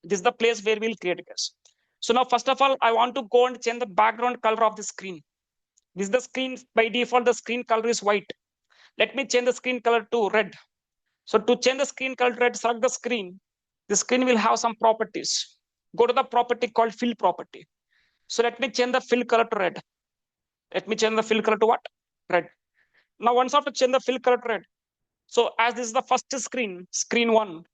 S1: this is the place where we'll create this. So now, first of all, I want to go and change the background color of the screen. This is the screen. By default, the screen color is white. Let me change the screen color to red. So to change the screen color to red, select the screen. The screen will have some properties. Go to the property called fill property. So let me change the fill color to red. Let me change the fill color to what? Red. Now, once after change the fill color to red. So as this is the first screen, screen 1.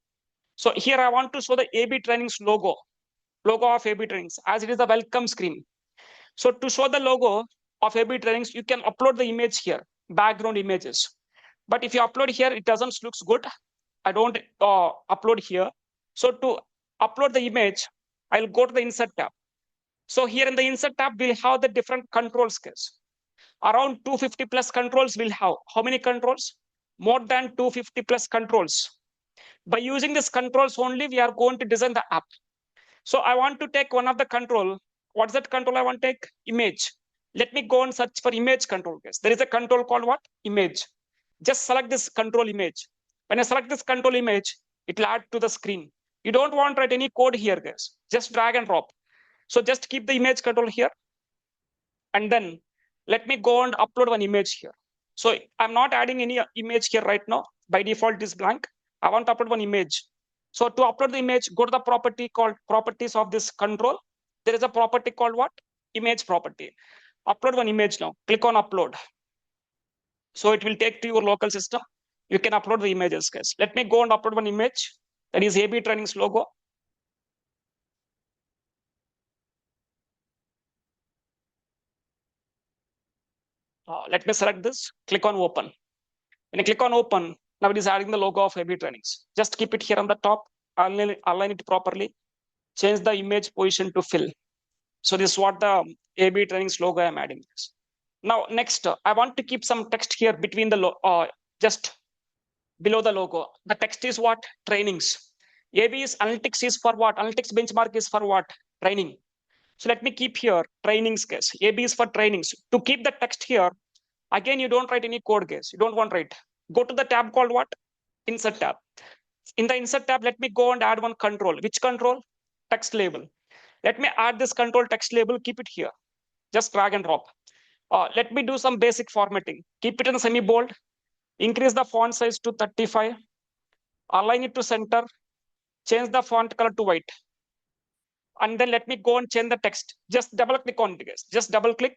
S1: So here I want to show the A/B trainings logo of A/B trainings, as it is the welcome screen. So to show the logo of A/B trainings, you can upload the image here, background images. But if you upload here, it doesn't look good. I don't upload here. So to upload the image, I'll go to the insert tab. So here in the insert tab, we'll have the different controls case. Around 250 plus controls we'll have. How many controls? More than 250 plus controls. By using these controls only, we are going to design the app. So I want to take one of the control. What's that control I want to take? Image. Let me go and search for image control case. There is a control called what? Image. Just select this control image. When I select this control image, it will add to the screen. You don't want to write any code here, guys. Just drag and drop. So just keep the image control here. And then let me go and upload one image here. So I'm not adding any image here right now. By default, it is blank. I want to upload one image. So to upload the image, go to the property called properties of this control. There is a property called what? Image property. Upload one image now. Click on upload. So it will take to your local system. You can upload the images, guys. Let me go and upload one image. That is AB Training's logo. Let me select this. Click on open. When you click on open, now it is adding the logo of AB Trainings. Just keep it here on the top. Align it properly. Change the image position to fill. So this is what the AB Trainings logo I'm adding. Now next, I want to keep some text here between the just below the logo. The text is what? Trainings. AB is analytics is for what? Analytics benchmark is for what? Training. So let me keep here trainings case. AB is for trainings. To keep the text here, again, you don't write any code case. You don't want to write. Go to the tab called what? Insert tab. In the insert tab, let me go and add one control. Which control? Text label. Let me add this control text label. Keep it here. Just drag and drop. Let me do some basic formatting. Keep it in semi-bold. Increase the font size to 35. Align it to center. Change the font color to white. And then let me go and change the text. Just double click on it, guys. Just double click.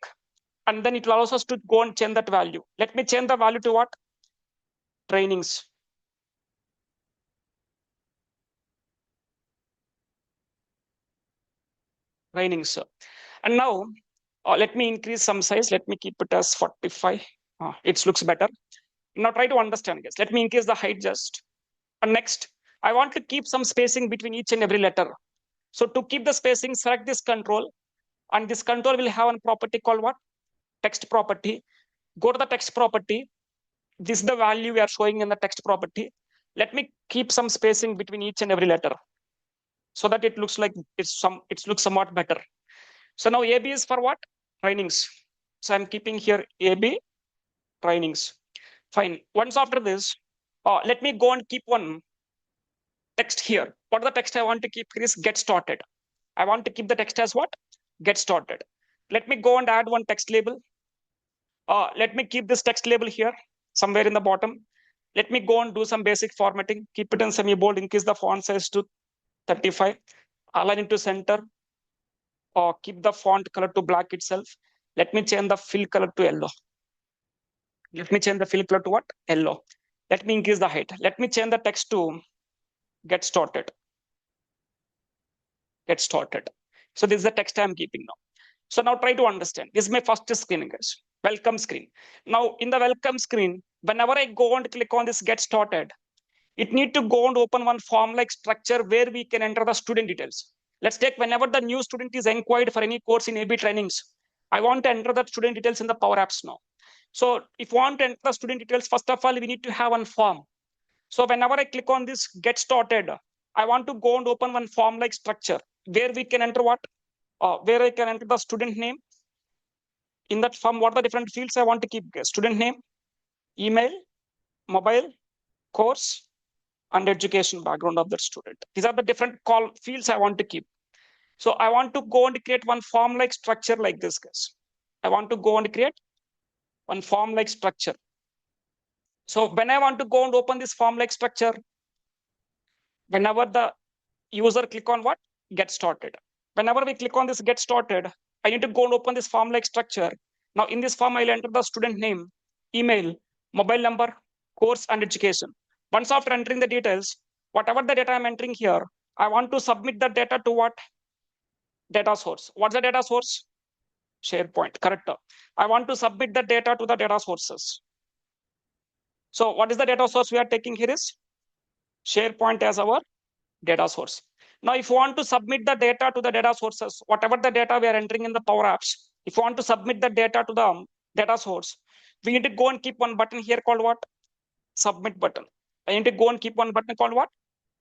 S1: And then it will allow us to go and change that value. Let me change the value to what? Trainings. Trainings. And now let me increase some size. Let me keep it as 45. It looks better. Now try to understand, guys. Let me increase the height just. And next, I want to keep some spacing between each and every letter. So to keep the spacing, select this control. And this control will have a property called what? Text property. Go to the text property. This is the value we are showing in the text property. Let me keep some spacing between each and every letter so that it looks like it looks somewhat better. So now AB is for what? Trainings. So I'm keeping here AB trainings. Fine. Once after this, let me go and keep one text here. What the text I want to keep here is get started. I want to keep the text as what? Get started. Let me go and add one text label. Let me keep this text label here, somewhere in the bottom. Let me go and do some basic formatting. Keep it in semi-bold, increase the font size to 35. Align it to center. Keep the font color to black itself. Let me change the fill color to yellow. Let me change the fill color to what? Yellow. Let me increase the height. Let me change the text to get started. Get started. So this is the text I'm keeping now. So now try to understand. This is my first screen, guys. Welcome screen. Now in the welcome screen, whenever I go and click on this get started, it need to go and open one form-like structure where we can enter the student details. Let's take whenever the new student is inquired for any course in AB trainings, I want to enter the student details in the Power Apps now. So if you want to enter the student details, first of all, we need to have one form. So whenever I click on this get started, I want to go and open one form-like structure where we can enter what? Where I can enter the student name. In that form, what are the different fields I want to keep? Student name, email, mobile, course, and education background of the student. These are the different fields I want to keep. So I want to go and create one form-like structure like this, guys. I want to go and create one form-like structure. So when I want to go and open this form-like structure, whenever the user click on what? Get started. Whenever we click on this get started, I need to go and open this form-like structure. Now in this form, I'll enter the student name, email, mobile number, course, and education. Once after entering the details, whatever the data I'm entering here, I want to submit the data to what? Data source. What's the data source? SharePoint, correct. I want to submit the data to the data sources. So what is the data source we are taking here is SharePoint as our data source. Now, if you want to submit the data to the data sources, whatever the data we are entering in the Power Apps, if you want to submit the data to the data source, we need to go and keep one button here called what? Submit button. I need to go and keep one button called what?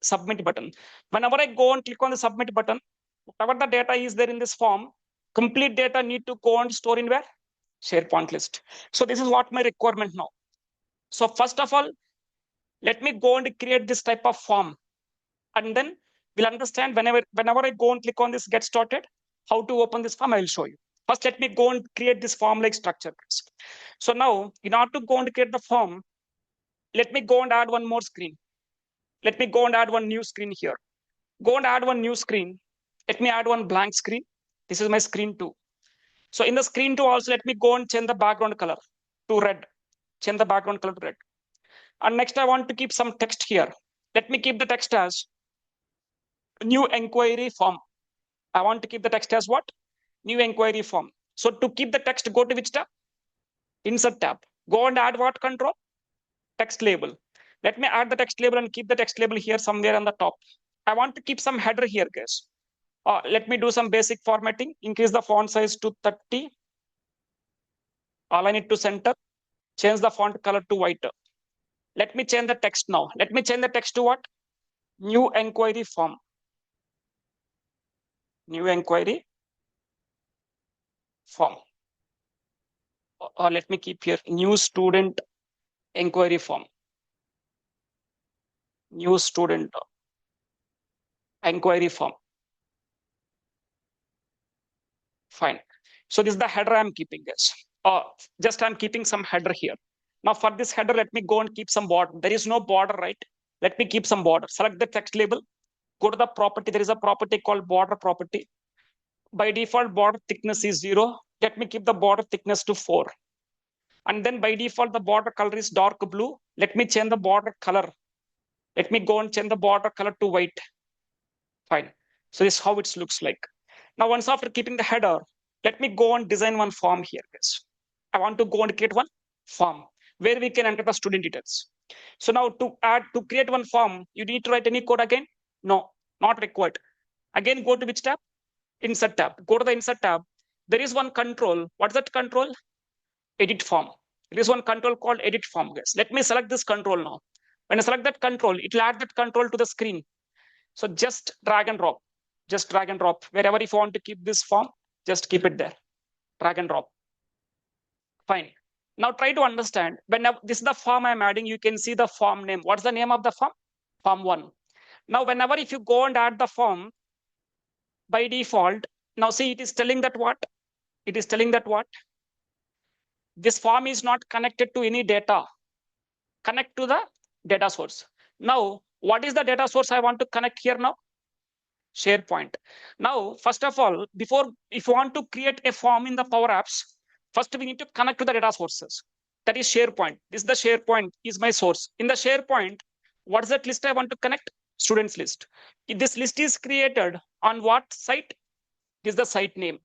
S1: Submit button. Whenever I go and click on the submit button, whatever the data is there in this form, complete data need to go and store in where? SharePoint list. So this is what my requirement now. So first of all, let me go and create this type of form. And then we'll understand whenever I go and click on this get started, how to open this form, I will show you. First, let me go and create this form like structure. So now, in order to go and create the form, let me go and add one more screen. Let me go and add one new screen here. Go and add one new screen. Let me add one blank screen. This is my screen 2. So in the screen 2 also, let me go and change the background color to red. Change the background color to red. And next, I want to keep some text here. Let me keep the text as new inquiry form. I want to keep the text as what? New inquiry form. So to keep the text, go to which tab? Insert tab. Go and add what control? Text label. Let me add the text label and keep the text label here somewhere on the top. I want to keep some header here, guys. Let me do some basic formatting. Increase the font size to 30. Align it to center. Change the font color to white. Let me change the text now. Let me change the text to what? New inquiry form. New inquiry form. Or let me keep here new student inquiry form. New student inquiry form. Fine. So this is the header I'm keeping, guys. Just I'm keeping some header here. Now for this header, let me go and keep some border. There is no border, right? Let me keep some border. Select the text label. Go to the property. There is a property called border property. By default, border thickness is 0. Let me keep the border thickness to 4. And then by default, the border color is dark blue. Let me change the border color. Let me go and change the border color to white. Fine. So this is how it looks like. Now, once after keeping the header, let me go and design one form here, guys. I want to go and create one form where we can enter the student details. So now to create one form, you need to write any code again? No, not required. Again, go to which tab? Insert tab. Go to the insert tab. There is one control. What's that control? Edit form. There is one control called edit form, guys. Let me select this control now. When I select that control, it will add that control to the screen. So just drag and drop. Just drag and drop. Wherever if you want to keep this form, just keep it there. Drag and drop. Fine. Now try to understand. When this is the form I'm adding, you can see the form name. What's the name of the form? Form 1. Now, whenever if you go and add the form, by default, now see it is telling that what? It is telling that what? This form is not connected to any data. Connect to the data source. Now, what is the data source I want to connect here now? SharePoint. Now, first of all, if you want to create a form in the Power Apps, first we need to connect to the data sources. That is SharePoint. This is the SharePoint is my source. In the SharePoint, what is that list I want to connect? Students list. This list is created on what site? This is the site name.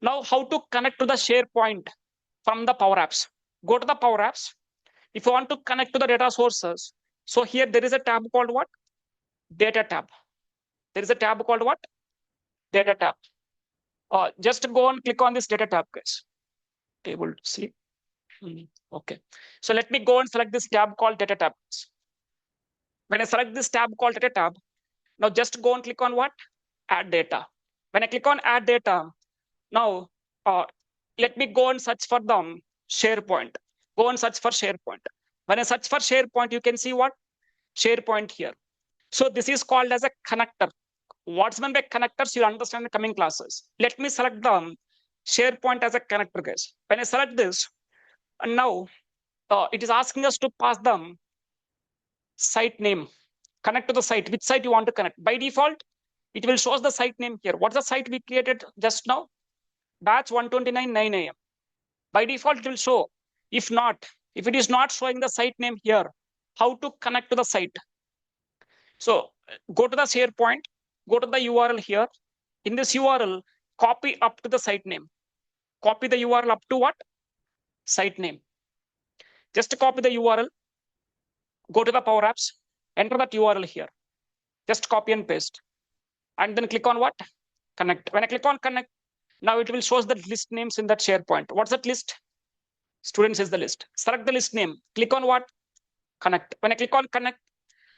S1: Now, how to connect to the SharePoint from the Power Apps? Go to the Power Apps. If you want to connect to the data sources, so here there is a tab called what? Data tab. There is a tab called what? Data tab. Just go and click on this data tab, guys. Able to see. Okay. So let me go and select this tab called data tab. When I select this tab called data tab, now just go and click on what? Add data. When I click on add data, now let me go and search for the SharePoint. Go and search for SharePoint. When I search for SharePoint, you can see what? SharePoint here. So this is called as a connector. What's meant by connectors, you'll understand in the coming classes. Let me select the SharePoint as a connector, guys. When I select this, and now it is asking us to pass the site name. Connect to the site. Which site you want to connect? By default, it will show us the site name here. What's the site we created just now? Batch 129 9 a.m. By default, it will show. If it is not showing the site name here, how to connect to the site? So go to the SharePoint, go to the URL here. In this URL, copy up to the site name. Copy the URL up to what? Site name. Just copy the URL, go to the Power Apps, enter that URL here. Just copy and paste. and then click on what? Connect. When I click on connect, now it will show the list names in that SharePoint. What's that list? Students is the list. Select the list name. Click on what? Connect. When I click on connect,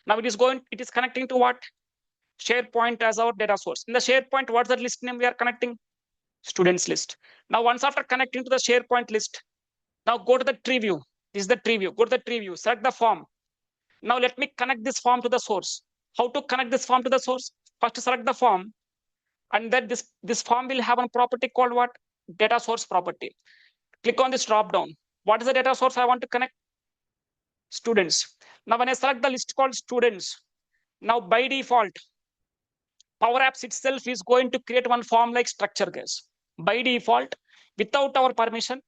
S1: now it is connecting to what? SharePoint as our data source. In the SharePoint, what's the list name we are connecting? Students list. Now, once after connecting to the SharePoint list, now go to the tree view. This is the tree view. Go to the tree view. Select the form. Now let me connect this form to the source. How to connect this form to the source? First select the form, and then this form will have a property called what? Data source property. Click on this drop down. What is the data source I want to connect? Students. Now when I select the list called students, now by default, Power Apps itself is going to create one form like structure, guys. By default, without our permission,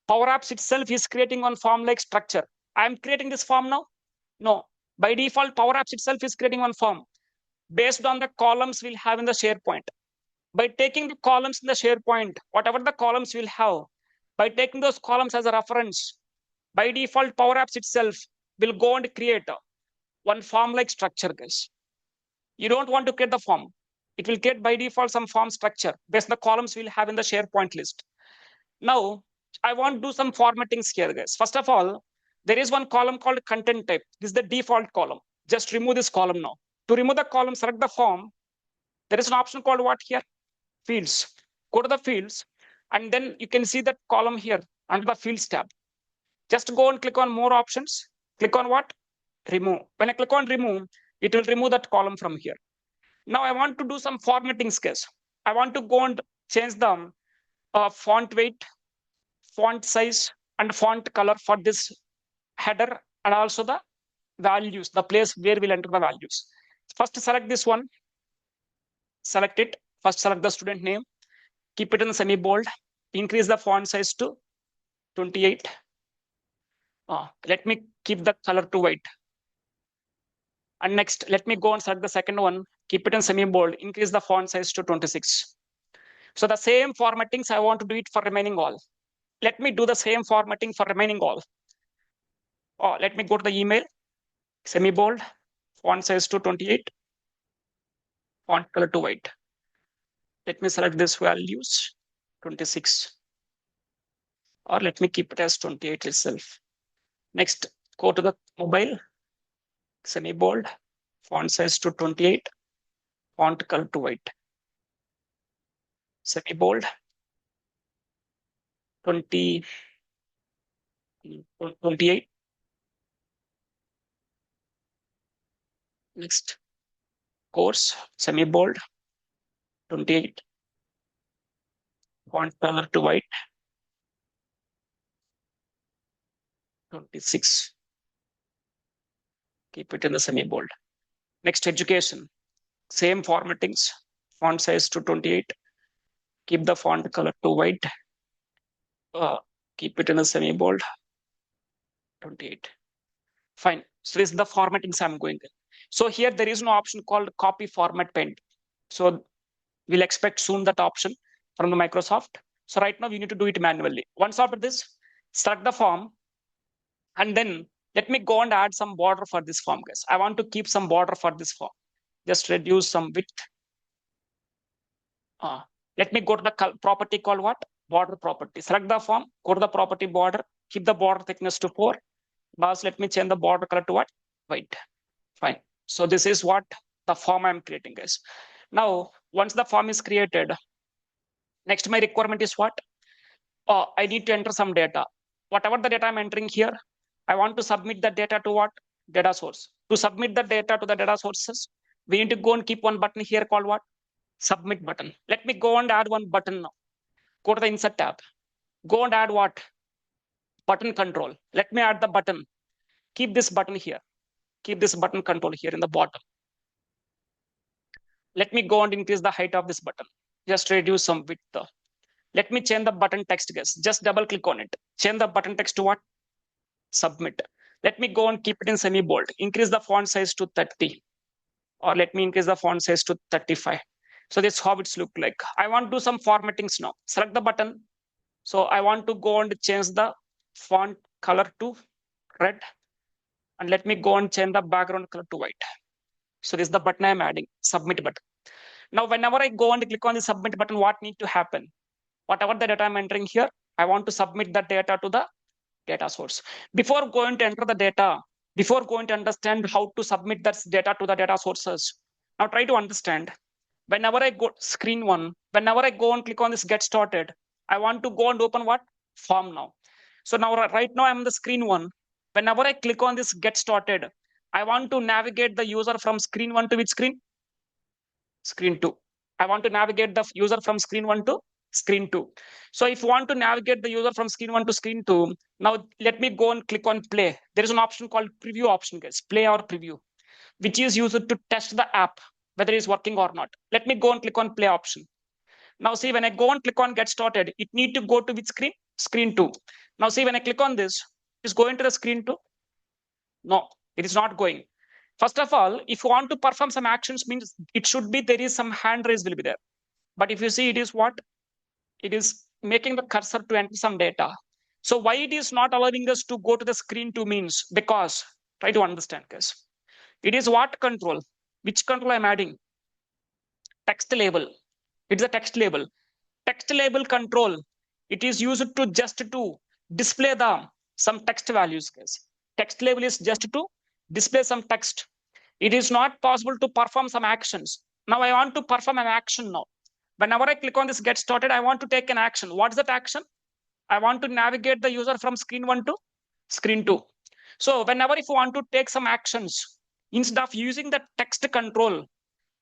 S1: Power Apps itself is creating one form like structure. I am creating this form now? No. By default, Power Apps itself is creating one form based on the columns we'll have in the SharePoint. By taking the columns in the SharePoint, whatever the columns we'll have, by taking those columns as a reference, by default, Power Apps itself will go and create one form like structure, guys. You don't want to create the form. It will create by default some form structure based on the columns we'll have in the SharePoint list. Now, I want to do some formattings here, guys. First of all, there is one column called content type. This is the default column. Just remove this column now. To remove the column, select the form. There is an option called what here? Fields. Go to the fields, and then you can see that column here under the fields tab. Just go and click on more options. Click on what? Remove. When I click on remove, it will remove that column from here. Now I want to do some formatting skills. I want to go and change the font weight, font size, and font color for this header, and also the values, the place where we'll enter the values. First select this one. Select it. First select the student name. Keep it in semi-bold. Increase the font size to 28. Let me keep the color to white. And next, let me go and select the second one. Keep it in semi-bold. Increase the font size to 26. So the same formattings, I want to do it for remaining all. Let me do the same formatting for remaining all. Let me go to the email. Semi-bold. Font size to 28. Font color to white. Let me select this values. 26. Or let me keep it as 28 itself. Next, go to the mobile. Semi-bold. Font size to 28. Font color to white. Semi-bold. 28. Next, course. Semi-bold. 28. Font color to white. 26. Keep it in the semi-bold. Next, education. Same formattings. Font size to 28. Keep the font color to white. Keep it in a semi-bold. 28. Fine. So this is the formattings I'm going in. So here there is no option called copy format paint. So we'll expect soon that option from the Microsoft. So right now we need to do it manually. Once after this, select the form, and then let me go and add some border for this form, guys. I want to keep some border for this form. Just reduce some width. Let me go to the property called what? Border property. Select the form, go to the property border, keep the border thickness to 4. Boss, let me change the border color to what? White. Fine. So this is what the form I'm creating, guys. Now, once the form is created, next my requirement is what? I need to enter some data. Whatever the data I'm entering here, I want to submit the data to what? Data source. To submit the data to the data sources, we need to go and keep one button here called what? Submit button. Let me go and add one button now. Go to the insert tab. Go and add what? Button control. Let me add the button. Keep this button here. Keep this button control here in the bottom. Let me go and increase the height of this button. Just reduce some width. Let me change the button text, guys. Just double click on it. Change the button text to what? Submit. Let me go and keep it in semi-bold. Increase the font size to 30. Or let me increase the font size to 35. So that's how it's look like. I want to do some formattings now. Select the button. So I want to go and change the font color to red. And let me go and change the background color to white. So this is the button I'm adding, submit button. Now, whenever I go and click on the submit button, what need to happen? Whatever the data I'm entering here, I want to submit that data to the data source. Before going to enter the data, before going to understand how to submit that data to the data sources, now try to understand. Whenever I go screen one, whenever I go and click on this get started, I want to go and open what? Form now. So now right now I'm on the screen one. Whenever I click on this get started, I want to navigate the user from screen one to which screen? Screen two. I want to navigate the user from screen one to screen two. So if you want to navigate the user from screen one to screen two, now let me go and click on play. There is an option called preview option, guys, play or preview, which is used to test the app, whether it's working or not. Let me go and click on play option. Now see, when I go and click on get started, it need to go to which screen? Screen two. Now see, when I click on this, is going to the screen two? No, it is not going. First of all, if you want to perform some actions, means it should be there is some hand raise will be there. But if you see, it is what? It is making the cursor to enter some data. So why it is not allowing us to go to the screen two means? Because, try to understand, guys. It is what control? Which control I'm adding? Text label. It's a text label. Text label control. It is used to just to display the some text values, guys. Text label is just to display some text. It is not possible to perform some actions. Now I want to perform an action now. Whenever I click on this get started, I want to take an action. What is that action? I want to navigate the user from screen one to screen two. So whenever if you want to take some actions, instead of using the text control,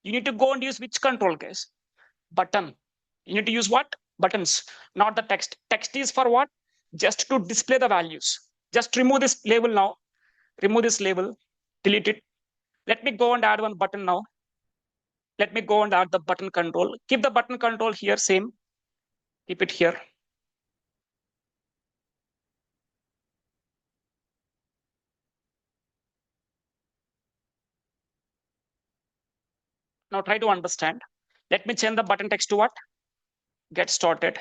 S1: you need to go and use which control, guys? Button. You need to use what? Buttons, not the text. Text is for what? Just to display the values. Just remove this label now. Remove this label, delete it. Let me go and add one button now. Let me go and add the button control. Keep the button control here, same. Keep it here. Now try to understand. Let me change the button text to what? Get started.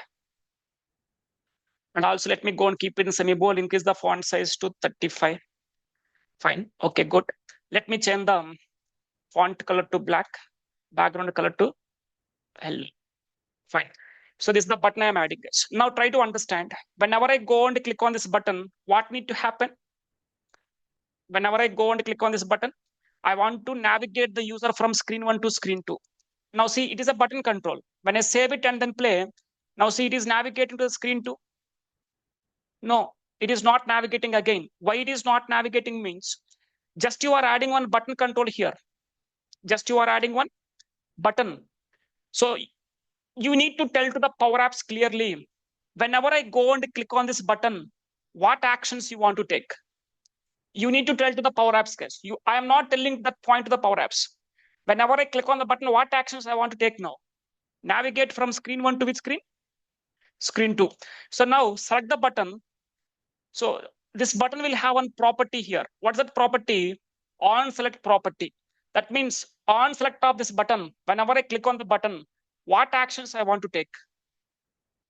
S1: And also let me go and keep it in semi-bold, increase the font size to 35. Fine. Okay, good. Let me change the font color to black, background color to hell. Fine. So this is the button I'm adding, guys. Now try to understand. Whenever I go and click on this button, what need to happen? Whenever I go and click on this button, I want to navigate the user from screen one to screen two. Now see, it is a button control. When I save it and then play, now see it is navigating to the screen two. No, it is not navigating again. Why it is not navigating means, just you are adding one button control here. Just you are adding one button. So you need to tell to the Power Apps clearly, whenever I go and click on this button, what actions you want to take. You need to tell to the Power Apps, guys. I am not telling that point to the Power Apps. Whenever I click on the button, what actions I want to take now? Navigate from screen one to which screen? Screen two. So now select the button. So this button will have one property here. What's that property? On select property. That means on select of this button, whenever I click on the button, what actions I want to take.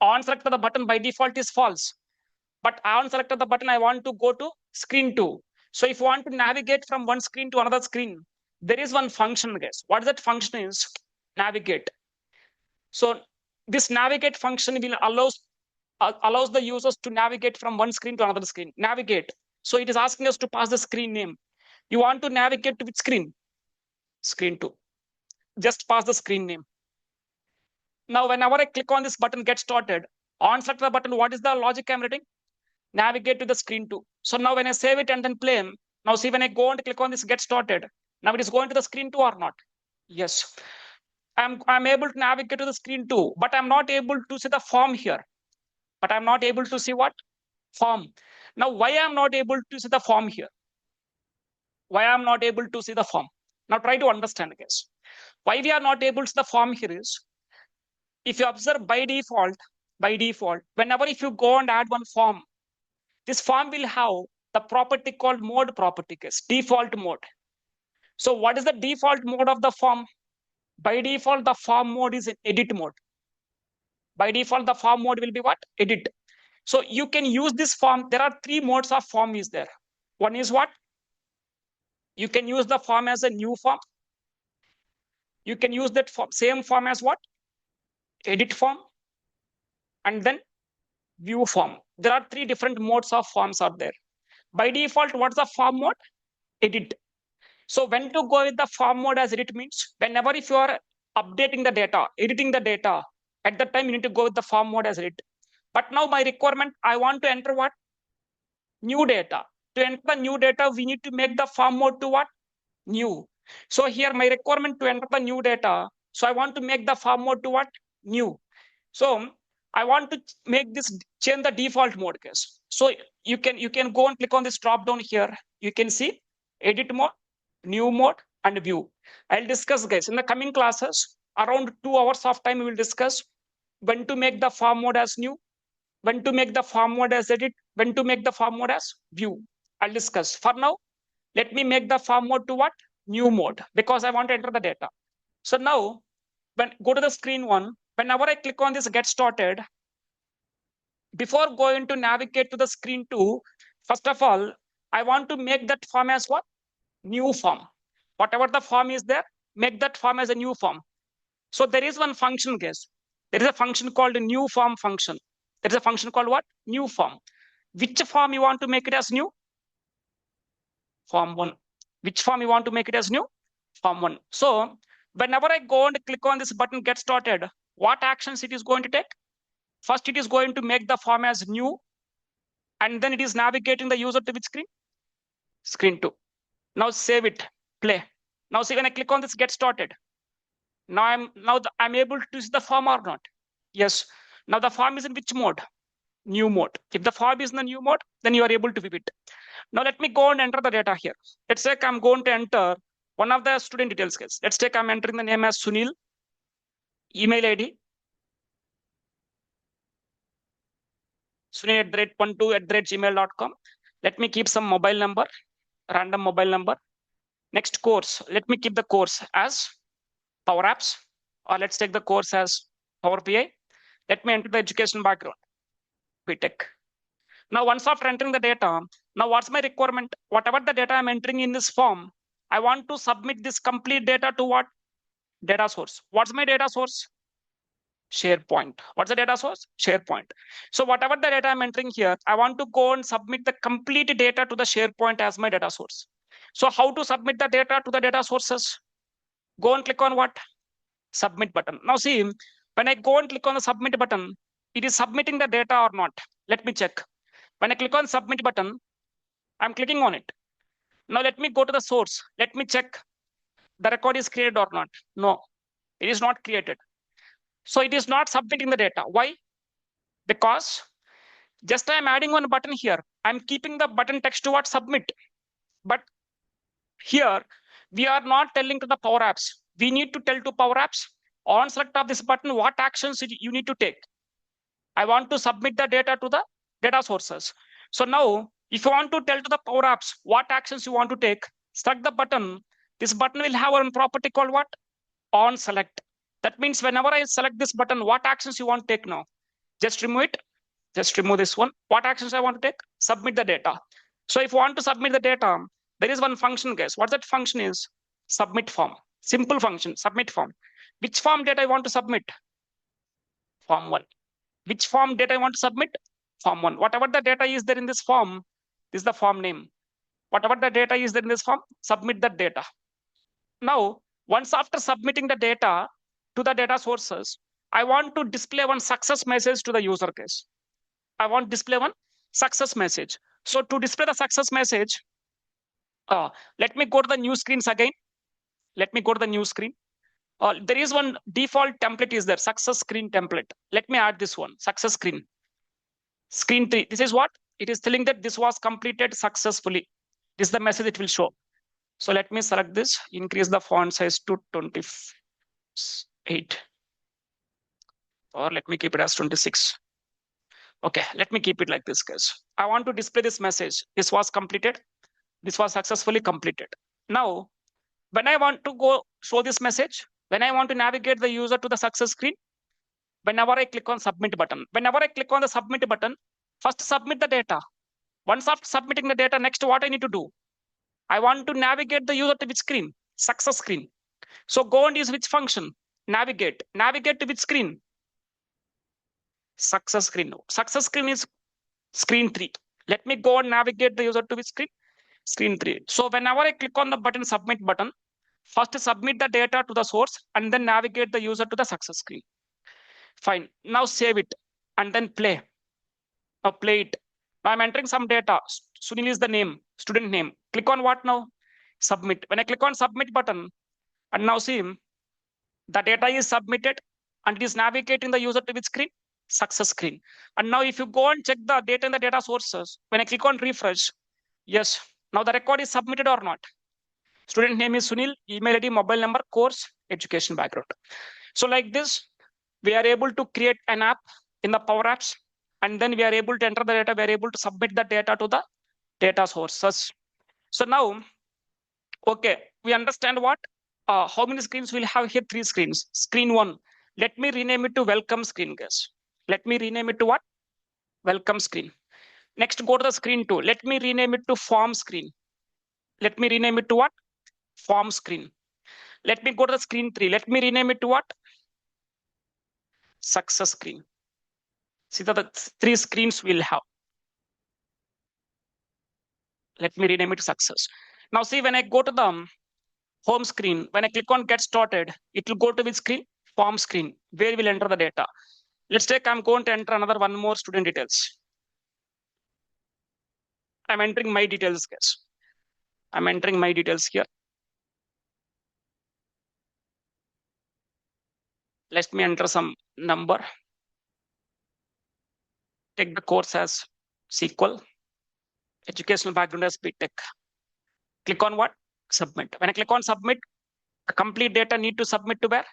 S1: On select of the button by default is false. But on select of the button, I want to go to screen two. So if you want to navigate from one screen to another screen, there is one function, guys. What that function is? Navigate. So this navigate function will allows the users to navigate from one screen to another screen. Navigate. So it is asking us to pass the screen name. You want to navigate to which screen? Screen two. Just pass the screen name. Now, whenever I click on this button, get started, on select the button, what is the logic I'm writing? Navigate to the screen two. So now when I save it and then play, now see when I go and click on this get started, now it is going to the screen two or not? Yes. I'm able to navigate to the screen two, but I'm not able to see the form here. But I'm not able to see what? Form. Now, why I'm not able to see the form here? Why I'm not able to see the form? Now try to understand, guys. Why we are not able to see the form here is, if you observe by default, whenever if you go and add one form, this form will have the property called mode property, guys, default mode. So what is the default mode of the form? By default, the form mode is in edit mode. By default, the form mode will be what? Edit. So you can use this form. There are three modes of form is there. One is what? You can use the form as a new form. You can use that same form as what? Edit form and then view form. There are 3 different modes of forms are there. By default, what's the form mode? Edit. So when to go with the form mode as edit means whenever if you are updating the data, editing the data, at that time you need to go with the form mode as edit. But now my requirement, I want to enter what? New data. To enter the new data, we need to make the form mode to what? New. So here my requirement to enter the new data. So I want to make the form mode to what? New. So I want to make this change the default mode case. So you can go and click on this drop down here. You can see edit mode, new mode, and view. I'll discuss, guys, in the coming classes. Around 2 hours of time we will discuss when to make the form mode as new, when to make the form mode as edit, when to make the form mode as view. I'll discuss. For now, let me make the form mode to what? New mode, because I want to enter the data. So now, when go to the screen 1, whenever I click on this get started, before going to navigate to the screen 2, first of all, I want to make that form as what? New form. Whatever the form is there, make that form as a new form. So there is one function, guys. There is a function called a new form function. There is a function called what? New form. Which form you want to make it as new? Form 1. Which form you want to make it as new? Form 1. So whenever I go and click on this button get started, what actions it is going to take? First, it is going to make the form as new, and then it is navigating the user to which screen? Screen 2. Now save it, play. Now see when I click on this get started. Now I'm able to see the form or not? Yes. Now the form is in which mode? New mode. If the form is in the new mode, then you are able to view it. Now let me go and enter the data here. Let's say I'm going to enter one of the student details. Let's take I'm entering the name as Sunil, email ID sunil@12@gmail.com. Let me keep some mobile number, random mobile number. Next course, let me keep the course as Power Apps, or let's take the course as Power BI. Let me enter the education background, BTech. Now, once after entering the data, now what's my requirement? Whatever the data I'm entering in this form, I want to submit this complete data to what? Data source. What's my data source? SharePoint. What's the data source? SharePoint. So whatever the data I'm entering here, I want to go and submit the complete data to the SharePoint as my data source. So how to submit the data to the data sources? Go and click on what? Submit button. Now see, when I go and click on the submit button, it is submitting the data or not. Let me check. When I click on submit button, I'm clicking on it. Now let me go to the source. Let me check the record is created or not. No, it is not created. So it is not submitting the data. Why? Because just I'm adding one button here. I'm keeping the button text to what? Submit. But here we are not telling to the Power Apps. We need to tell to Power Apps on select of this button what actions you need to take. I want to submit the data to the data sources. So now if you want to tell to the Power Apps what actions you want to take, select the button. This button will have a property called what? On select. That means whenever I select this button, what actions you want to take now? Just remove it. Just remove this one. What actions I want to take? Submit the data. So if you want to submit the data, there is one function, guys. What that function is? Submit form. Simple function, submit form. Which form data I want to submit? Form 1. Which form data I want to submit? Form 1. Whatever the data is there in this form, this is the form name. Whatever the data is there in this form, submit that data. Now, once after submitting the data to the data sources, I want to display one success message to the user case. I want to display one success message. So to display the success message, let me go to the new screens again. Let me go to the new screen. There is one default template is there, success screen template. Let me add this one, success screen. Screen 3, this is what? It is telling that this was completed successfully. This is the message it will show. So let me select this, increase the font size to 28. Or let me keep it as 26. Okay, let me keep it like this, guys. I want to display this message. This was completed. This was successfully completed. Now, when I want to go show this message, when I want to navigate the user to the success screen, whenever I click on submit button, whenever I click on the submit button, first submit the data. Once after submitting the data, next what I need to do? I want to navigate the user to which screen? Success screen. So go and use which function? Navigate. Navigate to which screen? Success screen. Success screen is screen 3. Let me go and navigate the user to which screen? Screen 3. So whenever I click on the button, submit button, first submit the data to the source and then navigate the user to the success screen. Fine. Now save it and then play. Now play it. Now I'm entering some data. Sunil is the name, student name. Click on what now? Submit. When I click on submit button, and now see the data is submitted and it is navigating the user to which screen? Success screen. And now if you go and check the data in the data sources, when I click on refresh, yes, now the record is submitted or not? Student name is Sunil, email ID, mobile number, course, education background. So like this, we are able to create an app in the Power Apps, and then we are able to enter the data, we are able to submit the data to the data sources. So now, okay, we understand what? How many screens we'll have here? 3 screens. Screen 1. Let me rename it to welcome screen, guys. Let me rename it to what? Welcome screen. Next, go to the screen 2. Let me rename it to form screen. Let me rename it to what? Form screen. Let me go to the screen 3. Let me rename it to what? Success screen. See the 3 screens we'll have. Let me rename it to success. Now see, when I go to the home screen, when I click on get started, it will go to which screen? Form screen, where we'll enter the data. Let's take, I'm going to enter another one more student details. I'm entering my details, guys. I'm entering my details here. Let me enter some number. Take the course as SQL. Educational background as BTech. Click on what? Submit. When I click on submit, the complete data need to submit to where?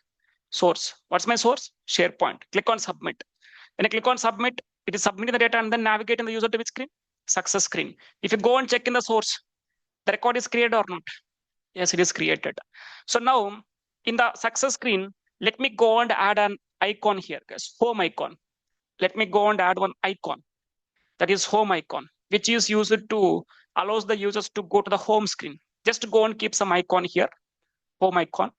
S1: Source. What's my source? SharePoint. Click on submit. When I click on submit, it is submitting the data and then navigating the user to which screen? Success screen. If you go and check in the source, the record is created or not? Yes, it is created. So now in the success screen, let me go and add an icon here, guys. Home icon. Let me go and add one icon. That is home icon, which is used to allows the users to go to the home screen. Just go and keep some icon here, home icon.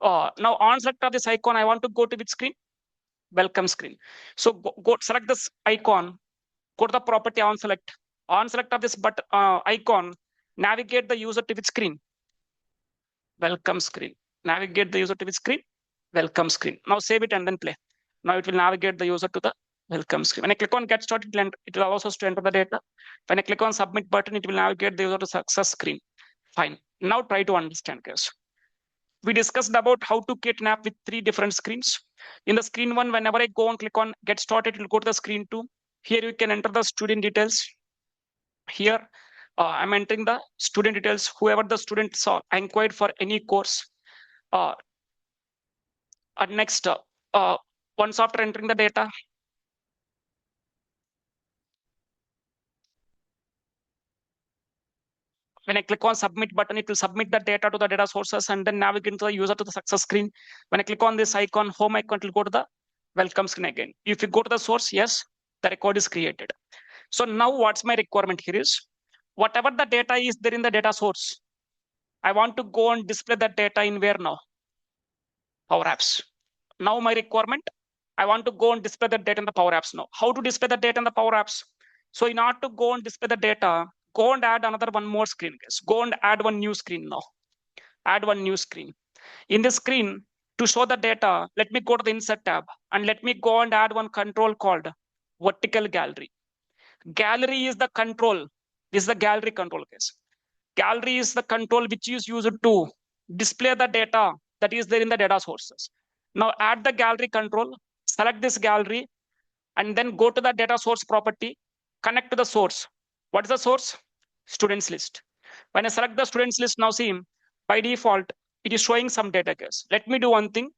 S1: Now on select of this icon, I want to go to which screen? Welcome screen. So go select this icon, go to the property on select of this icon, navigate the user to which screen? Welcome screen. Navigate the user to which screen? Welcome screen. Now save it and then play. Now it will navigate the user to the welcome screen. When I click on get started, it will allow us to enter the data. When I click on submit button, it will navigate the user to success screen. Fine. Now try to understand, guys. We discussed about how to create an app with 3 different screens. In the screen 1, whenever I go and click on get started, it will go to the screen 2. Here you can enter the student details. Here I'm entering the student details. Whoever the student saw inquired for any course. Next, once after entering the data, when I click on submit button, it will submit the data to the data sources and then navigate the user to the success screen. When I click on this icon, home icon, it will go to the welcome screen again. If you go to the source, yes, the record is created. So now what's my requirement here is, whatever the data is there in the data source, I want to go and display that data in where now? Power Apps. Now my requirement, I want to go and display the data in the Power Apps now. How to display the data in the Power Apps? So in order to go and display the data, go and add another one more screen, guys. Go and add one new screen now. Add one new screen. In this screen, to show the data, let me go to the Insert tab and let me go and add one control called Vertical Gallery. Gallery is the control. This is the gallery control, guys. Gallery is the control which is used to display the data that is there in the data sources. Now add the gallery control, select this gallery, and then go to the data source property, connect to the source. What is the source? Students list. When I select the students list, now see, by default, it is showing some data, guys. Let me do one thing.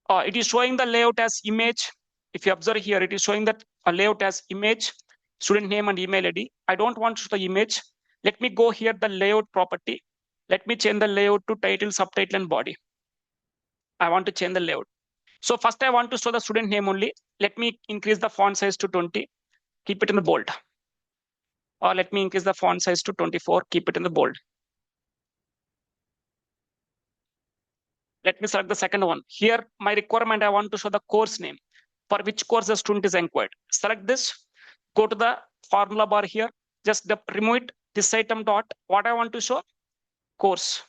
S1: It is showing the layout as image. If you observe here, it is showing that a layout as image, student name and email ID. I don't want to show the image. Let me go here, the layout property. Let me change the layout to title, subtitle, and body. I want to change the layout. So first I want to show the student name only. Let me increase the font size to 20. Keep it in the bold. Or let me increase the font size to 24. Keep it in the bold. Let me select the second one. Here, my requirement, I want to show the course name for which course the student is inquired. Select this, go to the formula bar here, just remove it, this item dot, what I want to show, course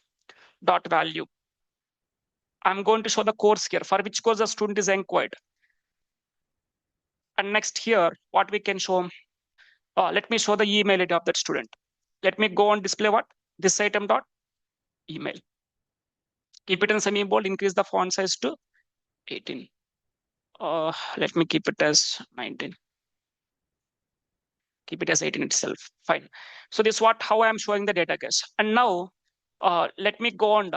S1: dot value. I'm going to show the course here, for which course the student is inquired. And next here, what we can show, let me show the email ID of that student. Let me go and display what? This item dot email. Keep it in semi-bold, increase the font size to 18. Let me keep it as 19. Keep it as 18 itself. Fine. So this is how I am showing the data, guys. And now let me go and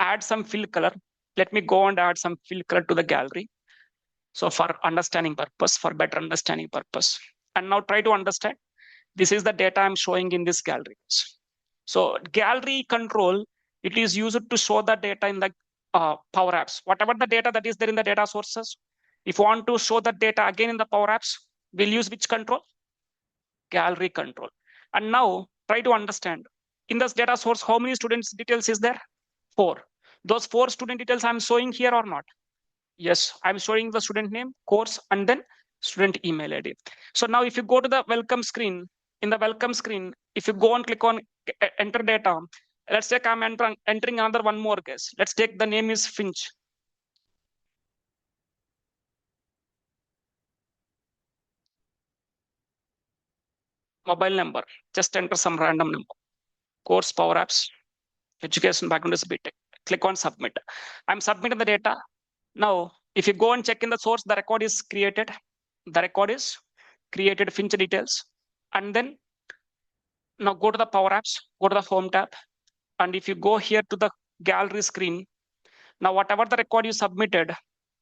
S1: add some fill color. Let me go and add some fill color to the gallery. So for understanding purpose, for better understanding purpose. And now try to understand. This is the data I'm showing in this gallery. So gallery control, it is used to show the data in the Power Apps. Whatever the data that is there in the data sources, if you want to show the data again in the Power Apps, we'll use which control? Gallery control. And now try to understand. In this data source, how many students details is there? 4. Those 4 student details I'm showing here or not? Yes, I'm showing the student name, course, and then student email ID. So now if you go to the welcome screen, in the welcome screen, if you go and click on enter data, let's say I'm entering another one more guess. Let's take the name is Finch. Mobile number, just enter some random number. Course, Power Apps, education background is BTech. Click on submit. I'm submitting the data. Now, if you go and check in the source, the record is created. The record is created Finch details. And then now go to the Power Apps, go to the Home tab. And if you go here to the gallery screen, now whatever the record you submitted,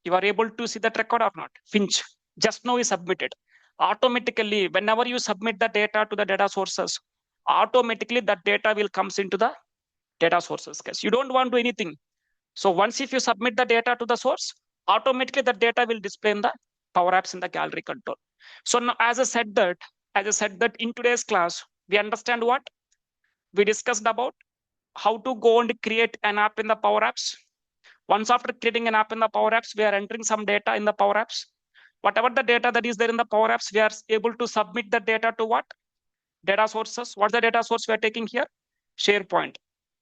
S1: you are able to see that record or not? Finch, just now is submitted. Automatically, whenever you submit the data to the data sources, automatically that data will comes into the data sources. Guys, you don't want to do anything. So once if you submit the data to the source, automatically the data will display in the Power Apps in the gallery control. So now, as I said that in today's class, we understand what we discussed about how to go and create an app in the Power Apps. Once after creating an app in the Power Apps, we are entering some data in the Power Apps. Whatever the data that is there in the Power Apps, we are able to submit the data to what? Data sources. What's the data source we are taking here? SharePoint.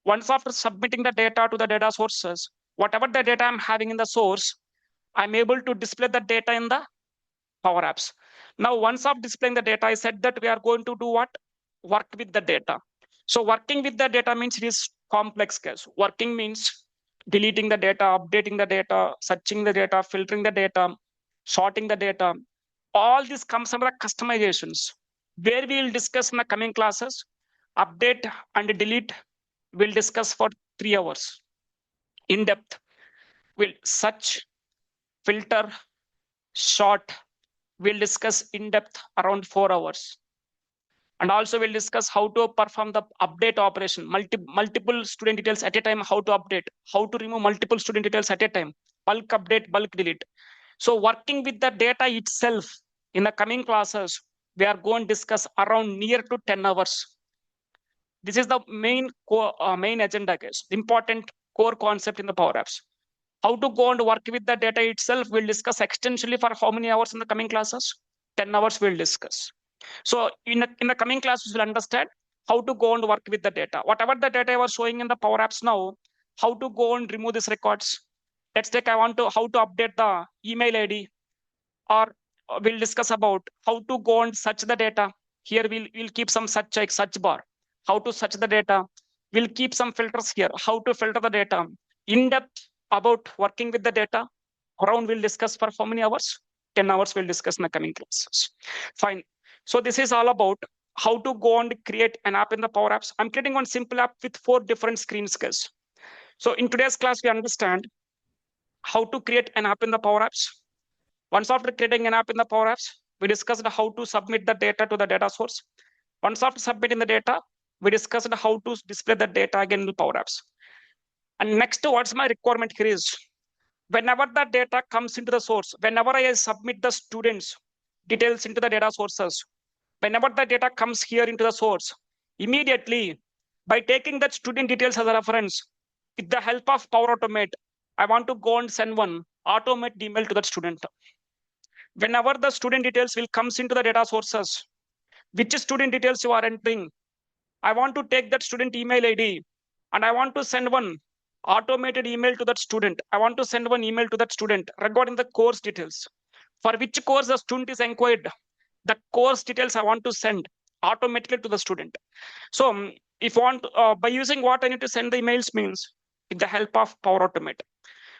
S1: Once after submitting the data to the data sources, whatever the data I'm having in the source, I'm able to display the data in the Power Apps. Now, once of displaying the data, I said that we are going to do what? Work with the data. So working with the data means it is complex case. Working means deleting the data, updating the data, searching the data, filtering the data, sorting the data. All this comes under the customizations, where we will discuss in the coming classes. Update and delete, we'll discuss for 3 hours. In depth, we'll search, filter, sort, we'll discuss in depth around 4 hours. And also we'll discuss how to perform the update operation, multiple student details at a time, how to update, how to remove multiple student details at a time, bulk update, bulk delete. So working with the data itself in the coming classes, we are going to discuss around near to 10 hours. This is the main agenda, guys. Important core concept in the Power Apps. How to go and work with the data itself, we'll discuss extensively for how many hours in the coming classes? 10 hours we'll discuss. So in the coming classes, we'll understand how to go and work with the data. Whatever the data I was showing in the Power Apps now, how to go and remove these records. Let's take how to update the email ID, or we'll discuss about how to go and search the data. Here we'll keep some search bar. How to search the data. We'll keep some filters here. How to filter the data. In depth about working with the data. Around we'll discuss for how many hours? 10 hours we'll discuss in the coming classes. Fine. So this is all about how to go and create an app in the Power Apps. I'm creating one simple app with 4 different screens, guys. So in today's class, we understand how to create an app in the Power Apps. Once after creating an app in the Power Apps, we discussed how to submit the data to the data source. Once after submitting the data, we discussed how to display the data again in the Power Apps. And next, what's my requirement here is, whenever the data comes into the source, whenever I submit the students' details into the data sources, whenever the data comes here into the source, immediately, by taking that student details as a reference, with the help of Power Automate, I want to go and send one automated email to that student. Whenever the student details will comes into the data sources, which student details you are entering, I want to take that student email ID and I want to send one automated email to that student. I want to send one email to that student regarding the course details. For which course the student is inquired, the course details I want to send automatically to the student. So if you want, by using what I need to send the emails means with the help of Power Automate.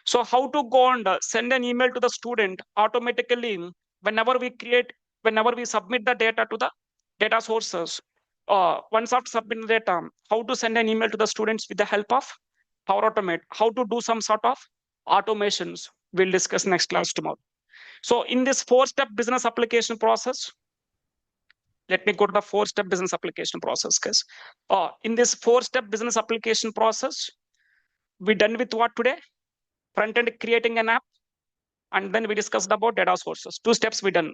S1: So how to go and send an email to the student automatically whenever we submit the data to the data sources. Once after submitting the data, how to send an email to the students with the help of Power Automate, how to do some sort of automations. We'll discuss next class tomorrow. So in this 4-step business application process, let me go to the 4-step business application process, guys. In this 4-step business application process, we done with what today? Front end creating an app, and then we discussed about data sources. 2 steps we done.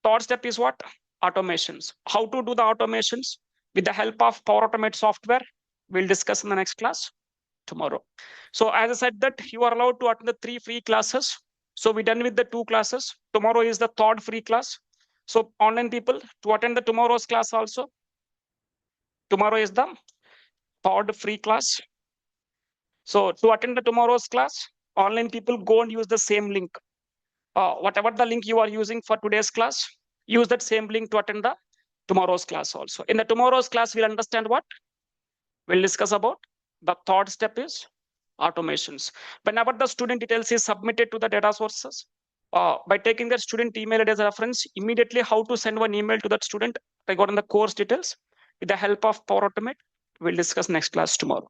S1: Third step is what? Automations. How to do the automations with the help of Power Automate software. We'll discuss in the next class tomorrow. So as I said that you are allowed to attend the 3 free classes. So we done with the 2 classes. Tomorrow is the 3rd free class. So online people to attend the tomorrow's class also. Tomorrow is the 3rd free class. So to attend the tomorrow's class, online people go and use the same link. Whatever the link you are using for today's class, use that same link to attend the tomorrow's class also. In the tomorrow's class, we'll understand what? We'll discuss about the 3rd step is automations. Whenever the student details is submitted to the data sources, by taking that student email as a reference, immediately how to send one email to that student regarding the course details with the help of Power Automate. We'll discuss next class tomorrow.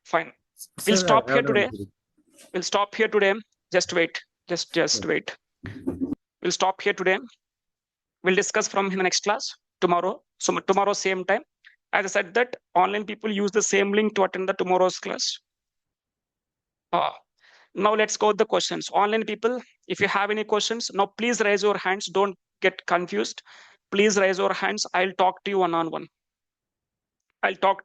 S1: Fine. We'll stop here today. We'll stop here today. Just wait. Just wait. We'll stop here today. We'll discuss from the next class tomorrow. So tomorrow same time. As I said that online people use the same link to attend the tomorrow's class. Now let's go with the questions. Online people, if you have any questions, now please raise your hands. Don't get confused. Please raise your hands. I'll talk to you one-on-one. I'll talk